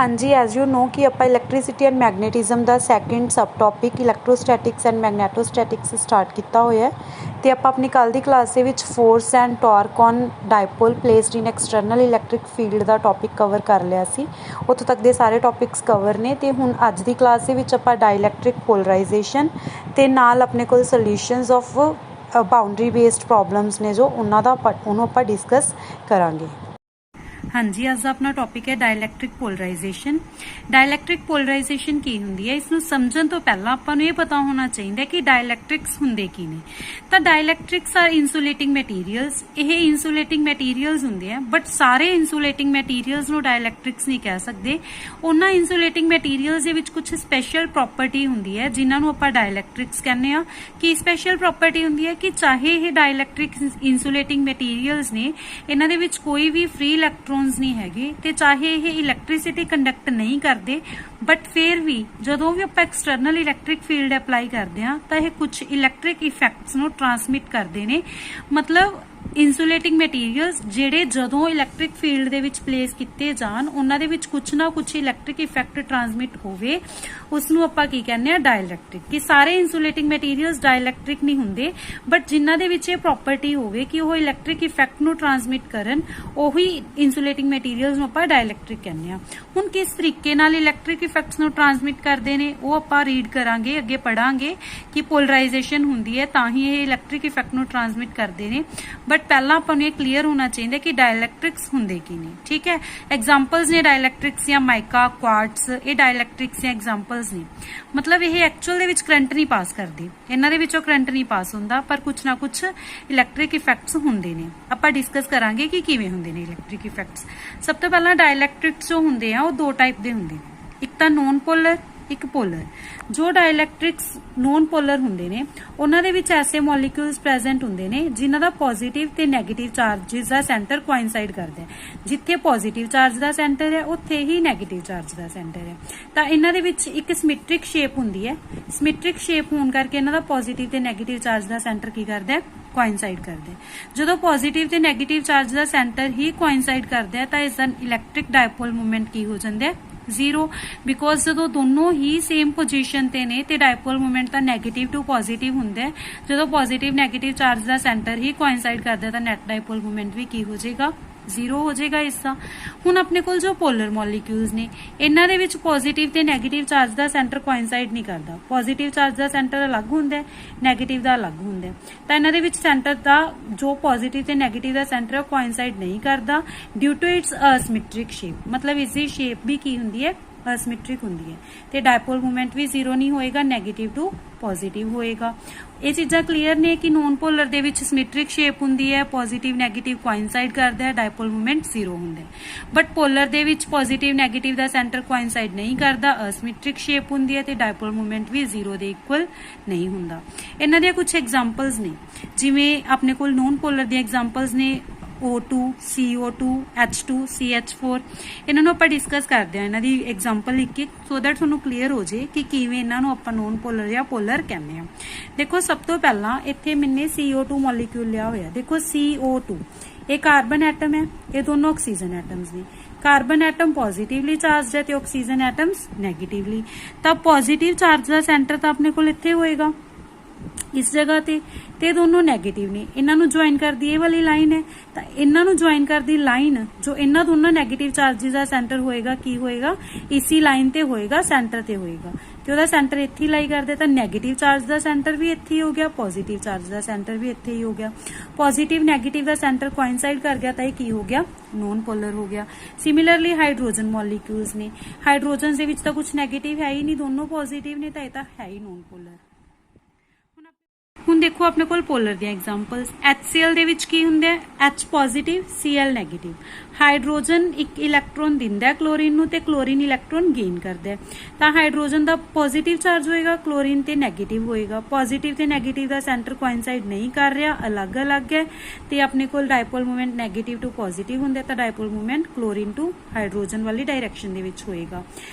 हाँ जी, as you know कि आप इलैक्ट्रिसिटी एंड मैगनेटिज्म का सैकेंड सब टॉपिक इलैक्ट्रोस्टैटिक्स एंड मैगनेटोस्टैटिक्स स्टार्ट किया होया है। तो आप अपनी कल की क्लास के force and torque on dipole placed in external electric field का टॉपिक कवर कर लिया सी। उत्थों तक के सारे टॉपिक्स कवर ने। तो हुण अज की क्लास के आप डाइलैक्ट्रिक पोलराइजेशन तो नाल अपने को solutions of boundary based problems ने जो उन्होंने आप डिस्कस करांगे। हाँ जी, अज अपना टॉपिक है डायलैक्ट्रिक पोलराइजेशन। डायलैक्ट्रिक पोलराइजेशन की होंगी है, इसनूं समझण तो पहला आपां नूं ये पता होना चाहिए कि डायलैक्ट्रिक्स हुंदे की ने। तो डायलैक्ट्रिक्स आर इंसुलेटिंग मैटीरियल्स। ये इंसुलेटिंग मैटीरियल्स हुंदे हैं, बट सारे इंसुलेटिंग मैटीरियल्स नूं डायलैक्ट्रिक्स नहीं कह सकते। उन्हां इंसुलेटिंग मैटीरियल्स दे विच कुछ स्पैशल प्रॉपर्टी हुंदी है जिन्हां नूं आपां डायलैक्ट्रिक्स कहने आ। कि स्पैशल प्रॉपर्टी हुंदी है कि चाहे ये डायलैक्ट्रिक इंसुलेटिंग मैटीरियल्स ने, इन्हां दे विच कोई भी फ्री इलैक्ट्रॉन नहीं हैगे, ते चाहे ये इलैक्ट्रिसिटी कंडक्ट नहीं करते, बट फिर भी जदों भी आपां एक्सटर्नल इलैक्ट्रिक फील्ड अप्लाई करते हैं तो ये कुछ इलैक्ट्रिक इफैक्ट्स नूं ट्रांसमिट करते हैं। मतलब इंसुलेटिंग मैटीरियल्स जेडे जदों electric field they which place किए जान, उन्हां दे विच कुछ ना कुछ इलैक्ट्रिक इफैक्ट ट्रांसमिट होवे, उसनूं आपां की कहने आ डायलैक्ट्रिक। कि सारे इंसुलेटिंग मैटीरियल्स डायलैक्ट्रिक नहीं हुंदे, बट जिन्हां दे विच ये प्रॉपर्टी होवे कि वो इलैक्ट्रिक इफैक्ट नूं ट्रांसमिट करन, ओही इंसुलेटिंग मैटीरियल्स नूं आपां डायलैक्ट्रिक कहने आ। हुण किस तरीके नाल इलैक्ट्रिक इफैक्ट्स नूं ट्रांसमिट करदे ने वो आपां रीड करांगे, अगे पढ़ांगे कि पोलराइजेशन हुंदी है तां ही ये इलैक्ट्रिक इफैक्ट नूं ट्रांसमिट करदे ने। बट पहला अपन ये क्लीयर होना चाहिए कि डायलैक्ट्रिक्स हुंदे की नहीं। ठीक है, एग्जांपल्स ने डायलैक्ट्रिक्स या माइका, क्वार्ट्स, ये डायलैक्ट्रिक्स या एग्जांपल्स ने। मतलब ये एक्चुअल दे विच करंट नहीं पास करते, इन्हां दे विचों करंट नहीं पास हुंदा, पर कुछ ना कुछ इलैक्ट्रिक इफैक्ट्स हुंदे ने। आपां डिस्कस करांगे कि किवें हुंदे ने इलैक्ट्रिक इफैक्ट्स। सब तो पहला डायलैक्ट्रिक्स जो हुंदे आ वो दो टाइप दे हुंदे ने, एक तां नॉन पोलर, एक पोलर। जो डायलैक्ट्रिक्स नॉन पोलर हुंदे ने, उन्हां दे विच ऐसे मॉलिक्यूल्स प्रेजेंट हुंदे ने जिन्हां दा पॉजिटिव ते नैगेटिव चार्जिस दा सेंटर कोइंसाइड करदा है। जिथे पॉजिटिव चार्ज दा सेंटर है उत्थे ही नैगेटिव चार्ज दा सेंटर है। तां इन्हां दे विच एक सिमेट्रिक शेप हुंदी है। सिमेट्रिक शेप होण करके इन्हां दा पॉजिटिव ते नैगेटिव चार्ज दा सेंटर की करदा है, कोइंसाइड करदा है। जदों पॉजिटिव ते नैगेटिव चार्ज दा सेंटर ही कोइंसाइड करदा है तां इसदा इलैक्ट्रिक डायपोल मूवमेंट की हो जांदा है, जीरो। बिकॉज जो दोनों ही सेम पोजीशन ते ने ते डायपोल मूवमेंट दा नैगेटिव टू पॉजिटिव हुंदा है। जो पॉजिटिव नैगेटिव चार्ज दा सेंटर ही कोइंसाइड करदा है तां नेट डायपोल मूवमेंट भी की हो जाएगा, जीरो हो जाएगा इसका। हुण अपने कोल जो पोलर मॉलिक्यूल्स ने, इन्हां दे विच पॉजिटिव ते नैगेटिव चार्ज दा सेंटर कोइंसाइड नहीं करदा। पॉजिटिव चार्ज दा सेंटर अलग हुंदा है, नैगेटिव दा अलग हुंदा है। तां इन्हां दे विच सेंटर दा जो पॉजिटिव ते नैगेटिव दा सेंटर है कोइंसाइड नहीं करदा due to its asymmetric shape. मतलब इसकी शेप भी की हुंदी है, असिमेट्रिक हुंदी है। ते डायपोल मूवमेंट भी जीरो नहीं होएगा, नैगेटिव टू पॉजिटिव होएगा। ये चीज़ां क्लीयर ने कि नॉन पोलर दे विच सिमेट्रिक शेप हुंदी है, पॉजिटिव नैगेटिव कोइंसाइड करदा है, डायपोल मूवमेंट जीरो हुंदा है। But polar they which positive negative दा सेंटर कोइंसाइड नहीं करदा, असिमेट्रिक शेप हुंदी है ते डायपोल मूवमेंट भी जीरो दे इक्वल नहीं हुंदा। इन्हां दे कुछ एग्जांपल्स ने, जिवें अपने कोल नॉन पोलर दी एग्जांपल्स ने O2, CO2, H2, CH4। इन्हां नूं आपां डिस्कस करदे हां, इन्हां दी एग्जांपल एक सो दैट तुहानूं क्लीयर हो जाए कि किवें इन्हां नूं आपां नॉन पोलर या पोलर कहने आ। देखो सब तो पहला इत्थे मैंने CO2 मॉलिक्यूल लिया होया। देखो CO2 ये कार्बन एटम है, ये दोनों ऑक्सीजन एटम्स ने। कार्बन एटम पॉजिटिवली चार्ज है ते ऑक्सीजन एटम्स नैगेटिवली। तब पॉजिटिव चार्ज का सेंटर तो अपने कोल इत्थे होएगा इस जगह ते दोनों नैगेटिव ने। इन्हां नूं ज्वाइन कर दी ये वाली लाइन है, तो इन्हां नूं ज्वाइन कर दी लाइन जो इन्हां दोनों नैगेटिव चार्जिस का सेंटर होएगा, की होएगा इसी लाइन ते होएगा, सेंटर ते होएगा। तो ਉਹਦਾ सेंटर इत्थे लाई कर दे, तो नैगेटिव चार्ज का सेंटर भी इत्थे ही हो गया, पॉजिटिव चार्ज का सेंटर भी इत्थे ही हो गया। पॉजिटिव नैगेटिव का सेंटर कोइंसाइड कर गया तो ये की हो गया, नॉन पोलर हो गया। सिमिलरली हाइड्रोजन मॉलिक्यूल्स ने, हाइड्रोजन दे विच तां कुछ नैगेटिव है ही नहीं, दोनों पॉजिटिव ने, तो यह है ही नॉन पोलर। हुण देखो अपने कोल पोलर दी एग्जांपल्स। HCl दे विच की हुंदा है, H positive Cl negative. Hydrogen एक इलैक्ट्रॉन दिंदा है क्लोरीन नूं ते क्लोरीन इलैक्ट्रॉन गेन करदा है। तां हाइड्रोजन दा पॉजिटिव चार्ज होएगा, क्लोरीन ते नैगेटिव होएगा। पॉजिटिव ते नैगेटिव दा सेंटर कोइंसाइड नहीं कर रहा, अलग अलग है। ते अपने कोल dipole movement negative to positive हुंदा है, तां dipole movement chlorine to hydrogen वाली डायरैक्शन दे विच होएगा।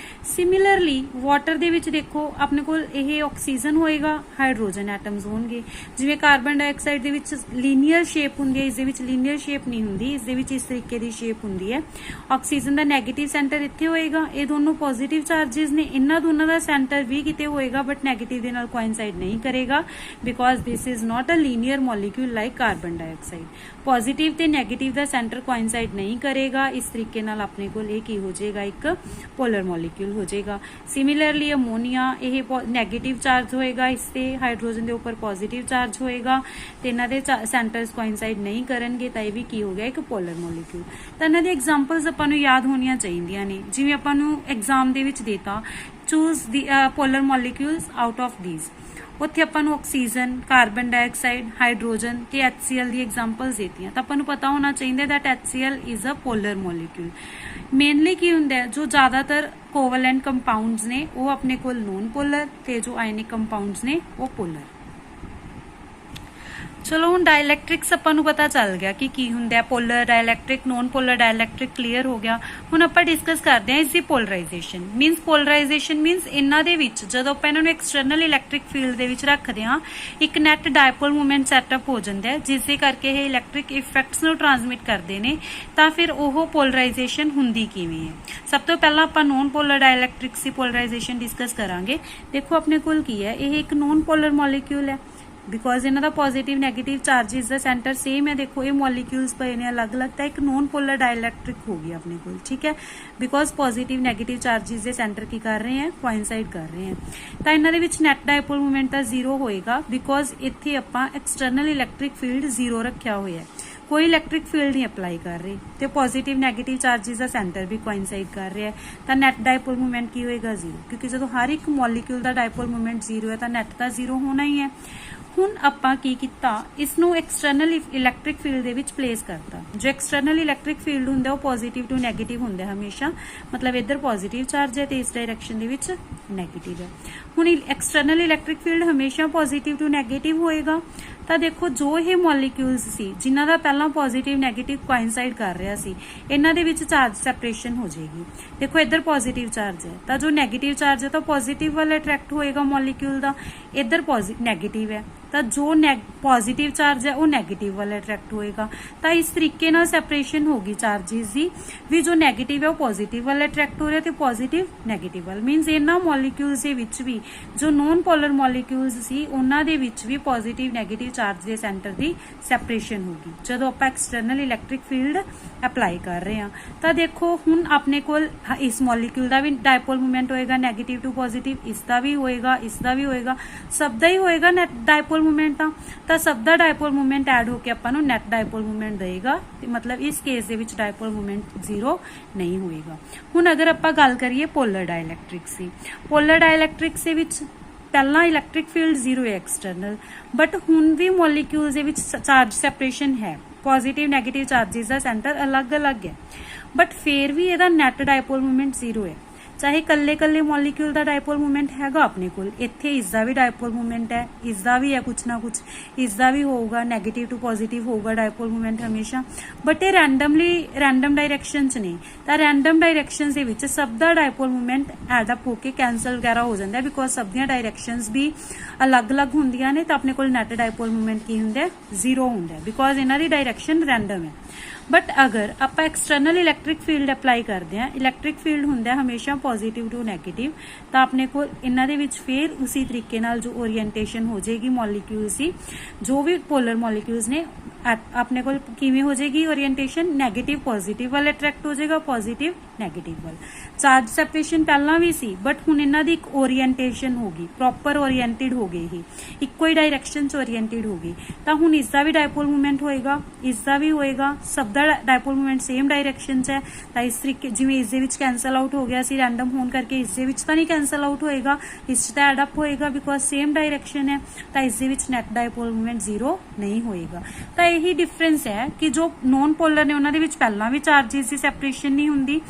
ਸਿਮਿਲਰਲੀ ਵਾਟਰ ਦੇ ਵਿੱਚ ਦੇਖੋ ਆਪਣੇ ਕੋਲ ਇਹ ਆਕਸੀਜਨ ਹੋਏਗਾ, ਹਾਈਡਰੋਜਨ ਐਟਮਸ ਹੋਣਗੇ। ਜਿਵੇਂ ਕਾਰਬਨ ਡਾਈਆਕਸਾਈਡ ਦੇ ਵਿੱਚ ਲੀਨੀਅਰ ਸ਼ੇਪ ਹੁੰਦੀ ਹੈ, ਇਸ ਦੇ ਵਿੱਚ ਲੀਨੀਅਰ ਸ਼ੇਪ ਨਹੀਂ ਹੁੰਦੀ, ਇਸ ਦੇ ਵਿੱਚ ਇਸ ਤਰੀਕੇ ਦੀ ਸ਼ੇਪ ਹੁੰਦੀ ਹੈ। ਆਕਸੀਜਨ ਦਾ ਨੈਗੇਟਿਵ ਸੈਂਟਰ ਇੱਥੇ ਹੋਏਗਾ, ਇਹ ਦੋਨੋਂ ਪੋਜ਼ਿਟਿਵ ਚਾਰजेस ਨੇ, ਇਹਨਾਂ ਦੋਨਾਂ ਦਾ ਸੈਂਟਰ ਵੀ ਕਿਤੇ ਹੋਏਗਾ ਬਟ ਨੈਗੇਟਿਵ ਦੇ ਨਾਲ ਕੋਇਨਸਾਈਡ ਨਹੀਂ ਕਰੇਗਾ because this is not a linear molecule like carbon dioxide. Positive ਤੇ ਨੈਗੇਟਿਵ ਦਾ ਸੈਂਟਰ ਕੋਇਨਸਾਈਡ ਨਹੀਂ ਕਰੇਗਾ, ਇਸ ਤਰੀਕੇ ਨਾਲ ਆਪਣੇ ਕੋਲ ਇਹ ਕੀ ਹੋ ਜਾਏਗਾ, ਇੱਕ ਪੋਲਰ ਮੋਲੀਕਿਊਲ ਹੋ ਜਾਏਗਾ। ਸਿਮਿਲਰਲੀ ਅਮੋਨੀਆ, ਇਹ ਨੈਗੇਟਿਵ ਚਾਰਜ ਹੋਏਗਾ, ਇਸ ਤੇ ਹਾਈਡਰੋਜਨ ਦੇ ਉੱਪਰ ਪੋਜ਼ਿਟਿਵ ਚਾਰਜ ਹੋਏਗਾ ਤੇ ਇਹਨਾਂ ਦੇ ਸੈਂਟਰਸ ਕੋਇਨਸਾਈਡ ਨਹੀਂ ਕਰਨਗੇ ਤਾਂ ਇਹ ਵੀ ਕੀ ਹੋ ਗਿਆ, ਇੱਕ ਪੋਲਰ ਮੋਲੀਕਿਊਲ। ਤਾਂ ਇਹਨਾਂ ਦੀ ਐਗਜ਼ਾਮਪਲਸ ਆਪਾਂ ਨੂੰ ਯਾਦ ਹੋਣੀਆਂ ਚਾਹੀਦੀਆਂ ਨੇ। ਜਿਵੇਂ ਆਪਾਂ ਨੂੰ ਐਗਜ਼ਾਮ ਦੇ ਵਿੱਚ ਦੇਤਾ choose the polar molecules out of these, ਉੱਥੇ ਆਪਾਂ ਨੂੰ ਆਕਸੀਜਨ, ਕਾਰਬਨ ਡਾਈਆਕਸਾਈਡ, ਹਾਈਡਰੋਜਨ ਤੇ HCl ਦੀ ਐਗਜ਼ਾਮਪਲਸ ਦਿੱਤੀਆਂ ਤਾਂ ਆਪਾਂ ਨੂੰ ਪਤਾ ਹੋਣਾ ਚਾਹੀਦਾ that HCl is a polar molecule. Mainly ਕੀ ਹੁੰਦਾ ਹੈ, ਜੋ ਜ਼ਿਆਦਾਤਰ ਕੋਵੈਲੈਂਟ ਕੰਪਾਊਂਡਸ ਨੇ ਉਹ ਆਪਣੇ ਕੋਲ ਨੋਨ ਪੋਲਰ ਤੇ ਜੋ ਆਇਨਿਕ ਕੰਪਾਊਂਡਸ ਨੇ ਉਹ ਪੋਲਰ। ਚਲੋ ਹੁਣ ਡਾਇਲੈਕਟ੍ਰਿਕਸ ਆਪਾਂ ਨੂੰ ਪਤਾ ਚੱਲ ਗਿਆ ਕਿ ਕੀ ਹੁੰਦਾ ਹੈ, polar dielectric, non polar dielectric clear ਹੋ ਗਿਆ। ਹੁਣ ਆਪਾਂ ਡਿਸਕਸ ਕਰਦੇ ਹਾਂ ਇਸ ਦੀ ਪੋਲਰਾਈਜੇਸ਼ਨ। ਮੀਨਸ ਪੋਲਰਾਈਜੇਸ਼ਨ ਮੀਨਸ ਇਹਨਾਂ ਦੇ ਵਿੱਚ ਜਦੋਂ ਆਪਾਂ ਇਹਨਾਂ ਨੂੰ ਐਕਸਟਰਨਲ ਇਲੈਕਟ੍ਰਿਕ ਫੀਲਡ ਦੇ ਵਿੱਚ ਰੱਖਦੇ ਹਾਂ ਇੱਕ ਨੈਟ ਡਾਇਪੋਲ ਮੂਵਮੈਂਟ ਸੈਟਅਪ ਹੋ ਜਾਂਦਾ ਹੈ ਜਿਸ ਦੇ ਕਰਕੇ ਇਹ ਇਲੈਕਟ੍ਰਿਕ ਇਫੈਕਟਸ ਨੂੰ ਟ੍ਰਾਂਸਮਿਟ ਕਰਦੇ ਨੇ। ਤਾਂ ਫਿਰ ਉਹ ਪੋਲਰਾਈਜੇਸ਼ਨ ਹੁੰਦੀ ਕਿਵੇਂ ਹੈ? ਸਭ ਤੋਂ ਪਹਿਲਾਂ ਆਪਾਂ ਨੋਨ ਪੋਲਰ ਡਾਇਲੈਕਟ੍ਰਿਕਸ ਦੀ ਪੋਲਰਾਈਜੇਸ਼ਨ ਡਿਸਕਸ ਕਰਾਂਗੇ। ਦੇਖੋ ਆਪਣੇ ਕੋਲ ਕੀ ਹੈ, ਇਹ ਇੱਕ ਨੋਨ ਪੋਲਰ ਮੋਲੀਕਿਊਲ ਹੈ ਬਿਕੋਜ਼ ਇਹਨਾਂ ਦਾ ਪੋਜ਼ਿਟਿਵ ਨੈਗੇਟਿਵ ਚਾਰजेस ਦਾ ਸੈਂਟਰ ਸੇਮ ਹੈ। ਦੇਖੋ ਇਹ ਮੋਲੀਕਿਊਲਸ ਪਏ ਨੇ ਅਲੱਗ-ਅਲੱਗ, ਤਾਂ ਇੱਕ ਨੋਨ ਪੋਲਰ ਡਾਇਲੈਕਟ੍ਰਿਕ ਹੋ ਗਈ ਆਪਣੇ ਕੋਲ, ਠੀਕ ਹੈ, ਬਿਕੋਜ਼ ਪੋਜ਼ਿਟਿਵ ਨੈਗੇਟਿਵ ਚਾਰजेस ਦੇ ਸੈਂਟਰ ਕੀ ਕਰ ਰਹੇ ਹੈ, ਕੋਇਨਸਾਈਡ ਕਰ ਰਹੇ ਹੈ। ਤਾਂ ਇਹਨਾਂ ਦੇ ਵਿੱਚ ਨੈਟ ਡਾਇਪੋਲ ਮੂਵਮੈਂਟ ਤਾਂ ਜ਼ੀਰੋ ਹੋਏਗਾ ਬਿਕੋਜ਼ ਇੱਥੇ ਆਪਾਂ ਐਕਸਟਰਨਲ ਇਲੈਕਟ੍ਰਿਕ ਫੀਲਡ ਜ਼ੀਰੋ ਰੱਖਿਆ ਹੋਇਆ ਹੈ, ਕੋਈ ਇਲੈਕਟ੍ਰਿਕ ਫੀਲਡ ਨਹੀਂ ਅਪਲਾਈ ਕਰ ਰਹੇ ਤੇ ਪੋਜ਼ਿਟਿਵ ਨੈਗੇਟਿਵ ਚਾਰजेस ਦਾ ਸੈਂਟਰ ਵੀ ਕੋਇਨਸਾਈਡ ਕਰ ਰਿਹਾ ਹੈ। ਤਾਂ ਨੈਟ ਡਾਇਪੋਲ ਮੂਵਮੈਂਟ ਕੀ ਹੋਏਗਾ, ਜ਼ੀਰੋ, ਕਿਉਂਕਿ ਜਦੋਂ ਹਰ ਇੱਕ ਮੋਲੀਕਿਊਲ ਦਾ ਡਾਇਪੋਲ ਮੂਵਮੈਂਟ ਜ਼ੀਰੋ ਹੈ ਤਾਂ ਨੈਟ ਤਾਂ ਜ਼ੀਰੋ ਹੋਣਾ ਹੀ ਹੈ। ਹੁਣ ਆਪਾਂ ਕੀ ਕੀਤਾ, ਇਸ ਨੂੰ ਐਕਸਟਰਨਲ ਇਲੈਕਟ੍ਰਿਕ ਫੀਲਡ ਦੇ ਵਿੱਚ ਪਲੇਸ ਕਰਤਾ। ਜੋ ਐਕਸਟਰਨਲ ਇਲੈਕਟ੍ਰਿਕ ਫੀਲਡ ਹੁੰਦਾ ਉਹ ਪੋਜ਼ਿਟਿਵ ਟੂ ਨੈਗੇਟਿਵ ਹੁੰਦਾ ਹਮੇਸ਼ਾ, ਮਤਲਬ ਇੱਧਰ ਪੋਜ਼ਿਟਿਵ ਚਾਰਜ ਹੈ ਤੇ ਇਸ ਡਾਇਰੈਕਸ਼ਨ ਦੇ ਵਿੱਚ ਨੈਗੇਟਿਵ ਹੈ। ਹੁਣ ਐਕਸਟਰਨਲ ਇਲੈਕਟ੍ਰਿਕ ਫੀਲਡ ਹਮੇਸ਼ਾ ਪੋਜ਼ਿਟਿਵ ਟੂ ਨੈਗੇਟਿਵ ਹੋਏਗਾ। ਤਾਂ ਦੇਖੋ ਜੋ ਇਹ ਮੋਲੀਕਿਊਲਸ ਸੀ ਜਿਨ੍ਹਾਂ ਦਾ ਪਹਿਲਾਂ ਪੋਜ਼ਿਟਿਵ ਨੈਗੇਟਿਵ ਕੋਇਨਸਾਈਡ ਕਰ ਰਿਹਾ ਸੀ, ਇਹਨਾਂ ਦੇ ਵਿੱਚ ਚਾਰਜ ਸੈਪਰੇਸ਼ਨ ਹੋ ਜਾਏਗੀ। ਦੇਖੋ ਇੱਧਰ ਪੋਜ਼ਿਟਿਵ ਚਾਰਜ ਹੈ ਤਾਂ ਜੋ ਨੈਗੇਟਿਵ ਚਾਰਜ ਹੈ ਤਾਂ ਪੋਜ਼ਿਟਿਵ ਵੱਲ ਅਟਰੈਕਟ ਹੋਏਗਾ ਮੋਲੀਕਿਊਲ ਦਾ, ਇੱਧਰ ਨੈਗੇਟਿਵ ਹੈ ਤਾਂ ਜੋ ਪੋਜ਼ਿਟਿਵ ਚਾਰਜ ਹੈ ਉਹ ਨੈਗੇਟਿਵ ਵੱਲ ਅਟਰੈਕਟ ਹੋਏਗਾ। ਤਾਂ ਇਸ ਤਰੀਕੇ ਨਾਲ ਸੈਪਰੇਸ਼ਨ ਹੋਗੀ ਚਾਰजेस ਦੀ, ਵੀ ਜੋ ਨੈਗੇਟਿਵ ਹੈ ਉਹ ਪੋਜ਼ਿਟਿਵ ਵੱਲ ਅਟਰੈਕਟ ਹੋ ਰਿਹਾ ਤੇ ਪੋਜ਼ਿਟਿਵ ਨੈਗੇਟਿਵ ਵੱਲ। ਮੀਨਸ ਇਹਨਾਂ ਮੋਲੀਕਿਊਲਸ ਦੇ ਵਿੱਚ ਵੀ ਜੋ ਨੋਨ ਪੋਲਰ ਮੋਲੀਕਿਊਲਸ ਸੀ ਉਹਨਾਂ ਦੇ ਵਿੱਚ ਵੀ ਪੋਜ਼ਿਟਿਵ ਨੈਗੇਟਿਵ ਚਾਰਜ ਦੇ ਸੈਂਟਰ ਦੀ ਸੈਪਰੇਸ਼ਨ ਹੋਗੀ ਜਦੋਂ ਆਪਾਂ ਐਕਸਟਰਨਲ ਇਲੈਕਟ੍ਰਿਕ ਫੀਲਡ ਅਪਲਾਈ ਕਰ ਰਹੇ ਹਾਂ। ਤਾਂ ਦੇਖੋ ਹੁਣ ਆਪਣੇ ਕੋਲ ਇਸ ਮੋਲੀਕਿਊਲ ਦਾ ਵੀ ਡਾਇਪੋਲ ਮੂਵਮੈਂਟ ਹੋਏਗਾ ਨੈਗੇਟਿਵ ਟੂ ਪੋਜ਼ਿਟਿਵ, ਇਸ ਦਾ ਵੀ ਹੋਏਗਾ, ਇਸ ਦਾ ਵੀ ਹੋਏਗਾ, ਸਭ ਦਾ ਹੀ ਹੋਏਗਾ ਨੈਟ ਡਾਇਪੋਲ ਮੂਵਮੈਂਟ। ਤਾਂ ਸਭ ਦਾ ਡਾਇਪੋਲ ਮੂਵਮੈਂਟ ਐਡ ਹੋ ਕੇ ਆਪਾਂ ਨੂੰ ਨੈਟ ਡਾਇਪੋਲ ਮੂਵਮੈਂਟ ਦੇਗਾ ਤੇ ਮਤਲਬ ਇਸ ਕੇਸ ਦੇ ਵਿੱਚ ਡਾਇਪੋਲ ਮੂਵਮੈਂਟ ਜ਼ੀਰੋ ਨਹੀਂ ਹੋਏਗਾ। ਹੁਣ ਅਗਰ ਆਪਾਂ ਗੱਲ ਕਰੀਏ ਪੋਲਰ ਡਾਇਲੈਕਟ੍ਰਿਕਸ ਦੀ, ਪੋਲਰ ਡਾਇਲੈਕਟ੍ਰਿਕਸ ਦੇ ਵਿੱਚ ਪਹਿਲਾਂ ਇਲੈਕਟ੍ਰਿਕ ਫੀਲਡ ਜ਼ੀਰੋ ਹੈ ਐਕਸਟਰਨਲ, ਬਟ ਹੁਣ ਵੀ ਮੋਲੀਕਿਊਲਸ ਦੇ ਵਿੱਚ ਚਾਰਜ ਸੈਪਰੇਸ਼ਨ ਹੈ, ਪੋਜ਼ਿਟਿਵ ਨੈਗੇਟਿਵ ਚਾਰजेस ਦਾ ਸੈਂਟਰ ਅਲੱਗ-ਅਲੱਗ ਹੈ, ਬਟ ਫੇਰ ਵੀ ਇਹਦਾ ਨੈਟ ਡਾਇਪੋਲ ਮੂਵਮੈਂਟ ਜ਼ੀਰੋ ਹੈ। ਚਾਹੇ ਕੱਲੇ ਮੋਲੀਕਿਊਲ ਦਾ ਡਾਇਪੋਲ ਮੂਵਮੈਂਟ ਹੈਗਾ ਆਪਣੇ ਕੋਲ, ਇੱਥੇ ਇਸ ਦਾ ਵੀ ਡਾਇਪੋਲ ਮੂਵਮੈਂਟ ਹੈ, ਇਸ ਦਾ ਵੀ ਹੈ ਕੁਛ ਨਾ ਕੁਛ, ਇਸ ਦਾ ਵੀ ਹੋਊਗਾ, ਨੈਗੇਟਿਵ ਟੂ ਪੋਜ਼ਿਟਿਵ ਹੋਊਗਾ ਡਾਇਪੋਲ ਮੂਵਮੈਂਟ ਹਮੇਸ਼ਾ, ਬਟ ਇਹ ਰੈਂਡਮ ਡਾਇਰੈਕਸ਼ਨ 'ਚ ਨੇ। ਤਾਂ ਰੈਂਡਮ ਡਾਇਰੈਕਸ਼ਨਸ ਦੇ ਵਿੱਚ ਸਭ ਦਾ ਡਾਇਪੋਲ ਮੂਵਮੈਂਟ ਐਡ ਅਪ ਹੋ ਕੇ ਕੈਂਸਲ ਵਗੈਰਾ ਹੋ ਜਾਂਦਾ ਬਿਕੋਜ਼ ਸਭ ਦੀਆਂ ਡਾਇਰੈਕਸ਼ਨਸ ਵੀ ਅਲੱਗ-ਅਲੱਗ ਹੁੰਦੀਆਂ ਨੇ। ਤਾਂ ਆਪਣੇ ਕੋਲ ਨੈਟ ਡਾਇਪੋਲ ਮੂਵਮੈਂਟ ਕੀ ਹੁੰਦਾ, ਜ਼ੀਰੋ ਹੁੰਦਾ ਬਿਕੋਜ਼ ਇਹਨਾਂ ਦੀ ਡਾਇਰੈਕਸ਼ਨ ਰੈਂਡਮ ਹੈ। ਬਟ ਅਗਰ ਆਪਾਂ ਐਕਸਟਰਨਲ ਇਲੈਕਟ੍ਰਿਕ ਫੀਲਡ ਅਪਲਾਈ ਕਰਦੇ ਹਾਂ, ਇਲੈਕਟ੍ਰਿਕ ਫੀਲਡ ਹੁੰਦਾ ਹਮੇਸ਼ਾ ਪੋਜ਼ਿਟਿਵ ਟੂ ਨੈਗੇਟਿਵ, ਤਾਂ ਆਪਣੇ ਕੋਲ ਇਹਨਾਂ ਦੇ ਵਿੱਚ ਫੇਰ ਉਸੇ ਤਰੀਕੇ ਨਾਲ ਜੋ ਓਰੀਐਂਟੇਸ਼ਨ ਹੋ ਜਾਏਗੀ ਮੋਲੀਕਿਊਲਸ ਦੀ, ਜੋ ਵੀ ਪੋਲਰ ਮੋਲੀਕਿਊਲਸ ਨੇ ਆਪਣੇ ਕੋਲ ਕਿਵੇਂ ਹੋ ਜਾਏਗੀ ਓਰੀਐਂਟੇਸ਼ਨ, ਨੈਗੇਟਿਵ ਪੋਜ਼ਿਟਿਵ ਵੱਲ ਅਟਰੈਕਟ ਹੋ ਜਾਏਗਾ, ਪੋਜ਼ਿਟਿਵ ਨੈਗੇਟਿਵ ਵੱਲ। ਚਾਰਜ ਸੈਪਰੇਸ਼ਨ ਪਹਿਲਾਂ ਵੀ ਸੀ ਬਟ ਹੁਣ ਇਹਨਾਂ ਦੀ ਇੱਕ ਓਰੀਐਂਟੇਸ਼ਨ ਹੋ ਗਈ, ਪ੍ਰੋਪਰ ਓਰੀਐਂਟਿਡ ਹੋ ਗਏ, ਇਹ ਇੱਕੋ ਹੀ ਡਾਇਰੈਕਸ਼ਨ 'ਚ ਓਰੀਐਂਟਿਡ ਹੋ ਗਈ। ਤਾਂ ਹੁਣ ਇਸ ਦਾ ਵੀ ਡਾਇਪੋਲ ਮੂਵਮੈਂਟ ਹੋਏਗਾ, ਇਸ ਦਾ ਵੀ ਹੋਏਗਾ, ਸਭ ਦਾ ਡਾਇਪੋਲ ਮੂਵਮੈਂਟ ਸੇਮ ਡਾਇਰੈਕਸ਼ਨ 'ਚ ਹੈ। ਤਾਂ ਇਸ ਤਰੀਕੇ ਜਿਵੇਂ ਇਸ ਦੇ ਵਿੱਚ ਕੈਂਸਲ ਆਊਟ ਹੋ ਗਿਆ ਸੀ ਰੈਂਡਮ ਹੋਣ ਕਰਕੇ, ਇਸ ਦੇ ਵਿੱਚ ਤਾਂ ਨਹੀਂ ਕੈਂਸਲ ਆਊਟ ਹੋਏਗਾ, ਇਸ 'ਚ ਤਾਂ ਐਡ ਅਪ ਹੋਏਗਾ ਬਿਕੋਜ਼ ਸੇਮ ਡਾਇਰੈਕਸ਼ਨ ਹੈ। ਤਾਂ ਇਸ ਦੇ ਵਿੱਚ ਨੈਟ ਡਾਇਪੋਲ ਮੂਵਮੈਂਟ ਜ਼ੀਰੋ ਨਹੀਂ ਹੋਏਗਾ। ਤਾਂ ਇਹੀ ਡਿਫਰੈਂਸ ਹੈ ਕਿ ਜੋ ਨੋਨ ਪੋਲਰ ਨੇ ਉਹਨਾਂ ਦੇ ਵਿੱਚ ਪਹਿਲਾਂ ਵੀ ਚਾਰजेस ਦੀ ਸੈਪਰੇਸ਼ਨ ਨਹੀਂ ਹੁੰਦੀ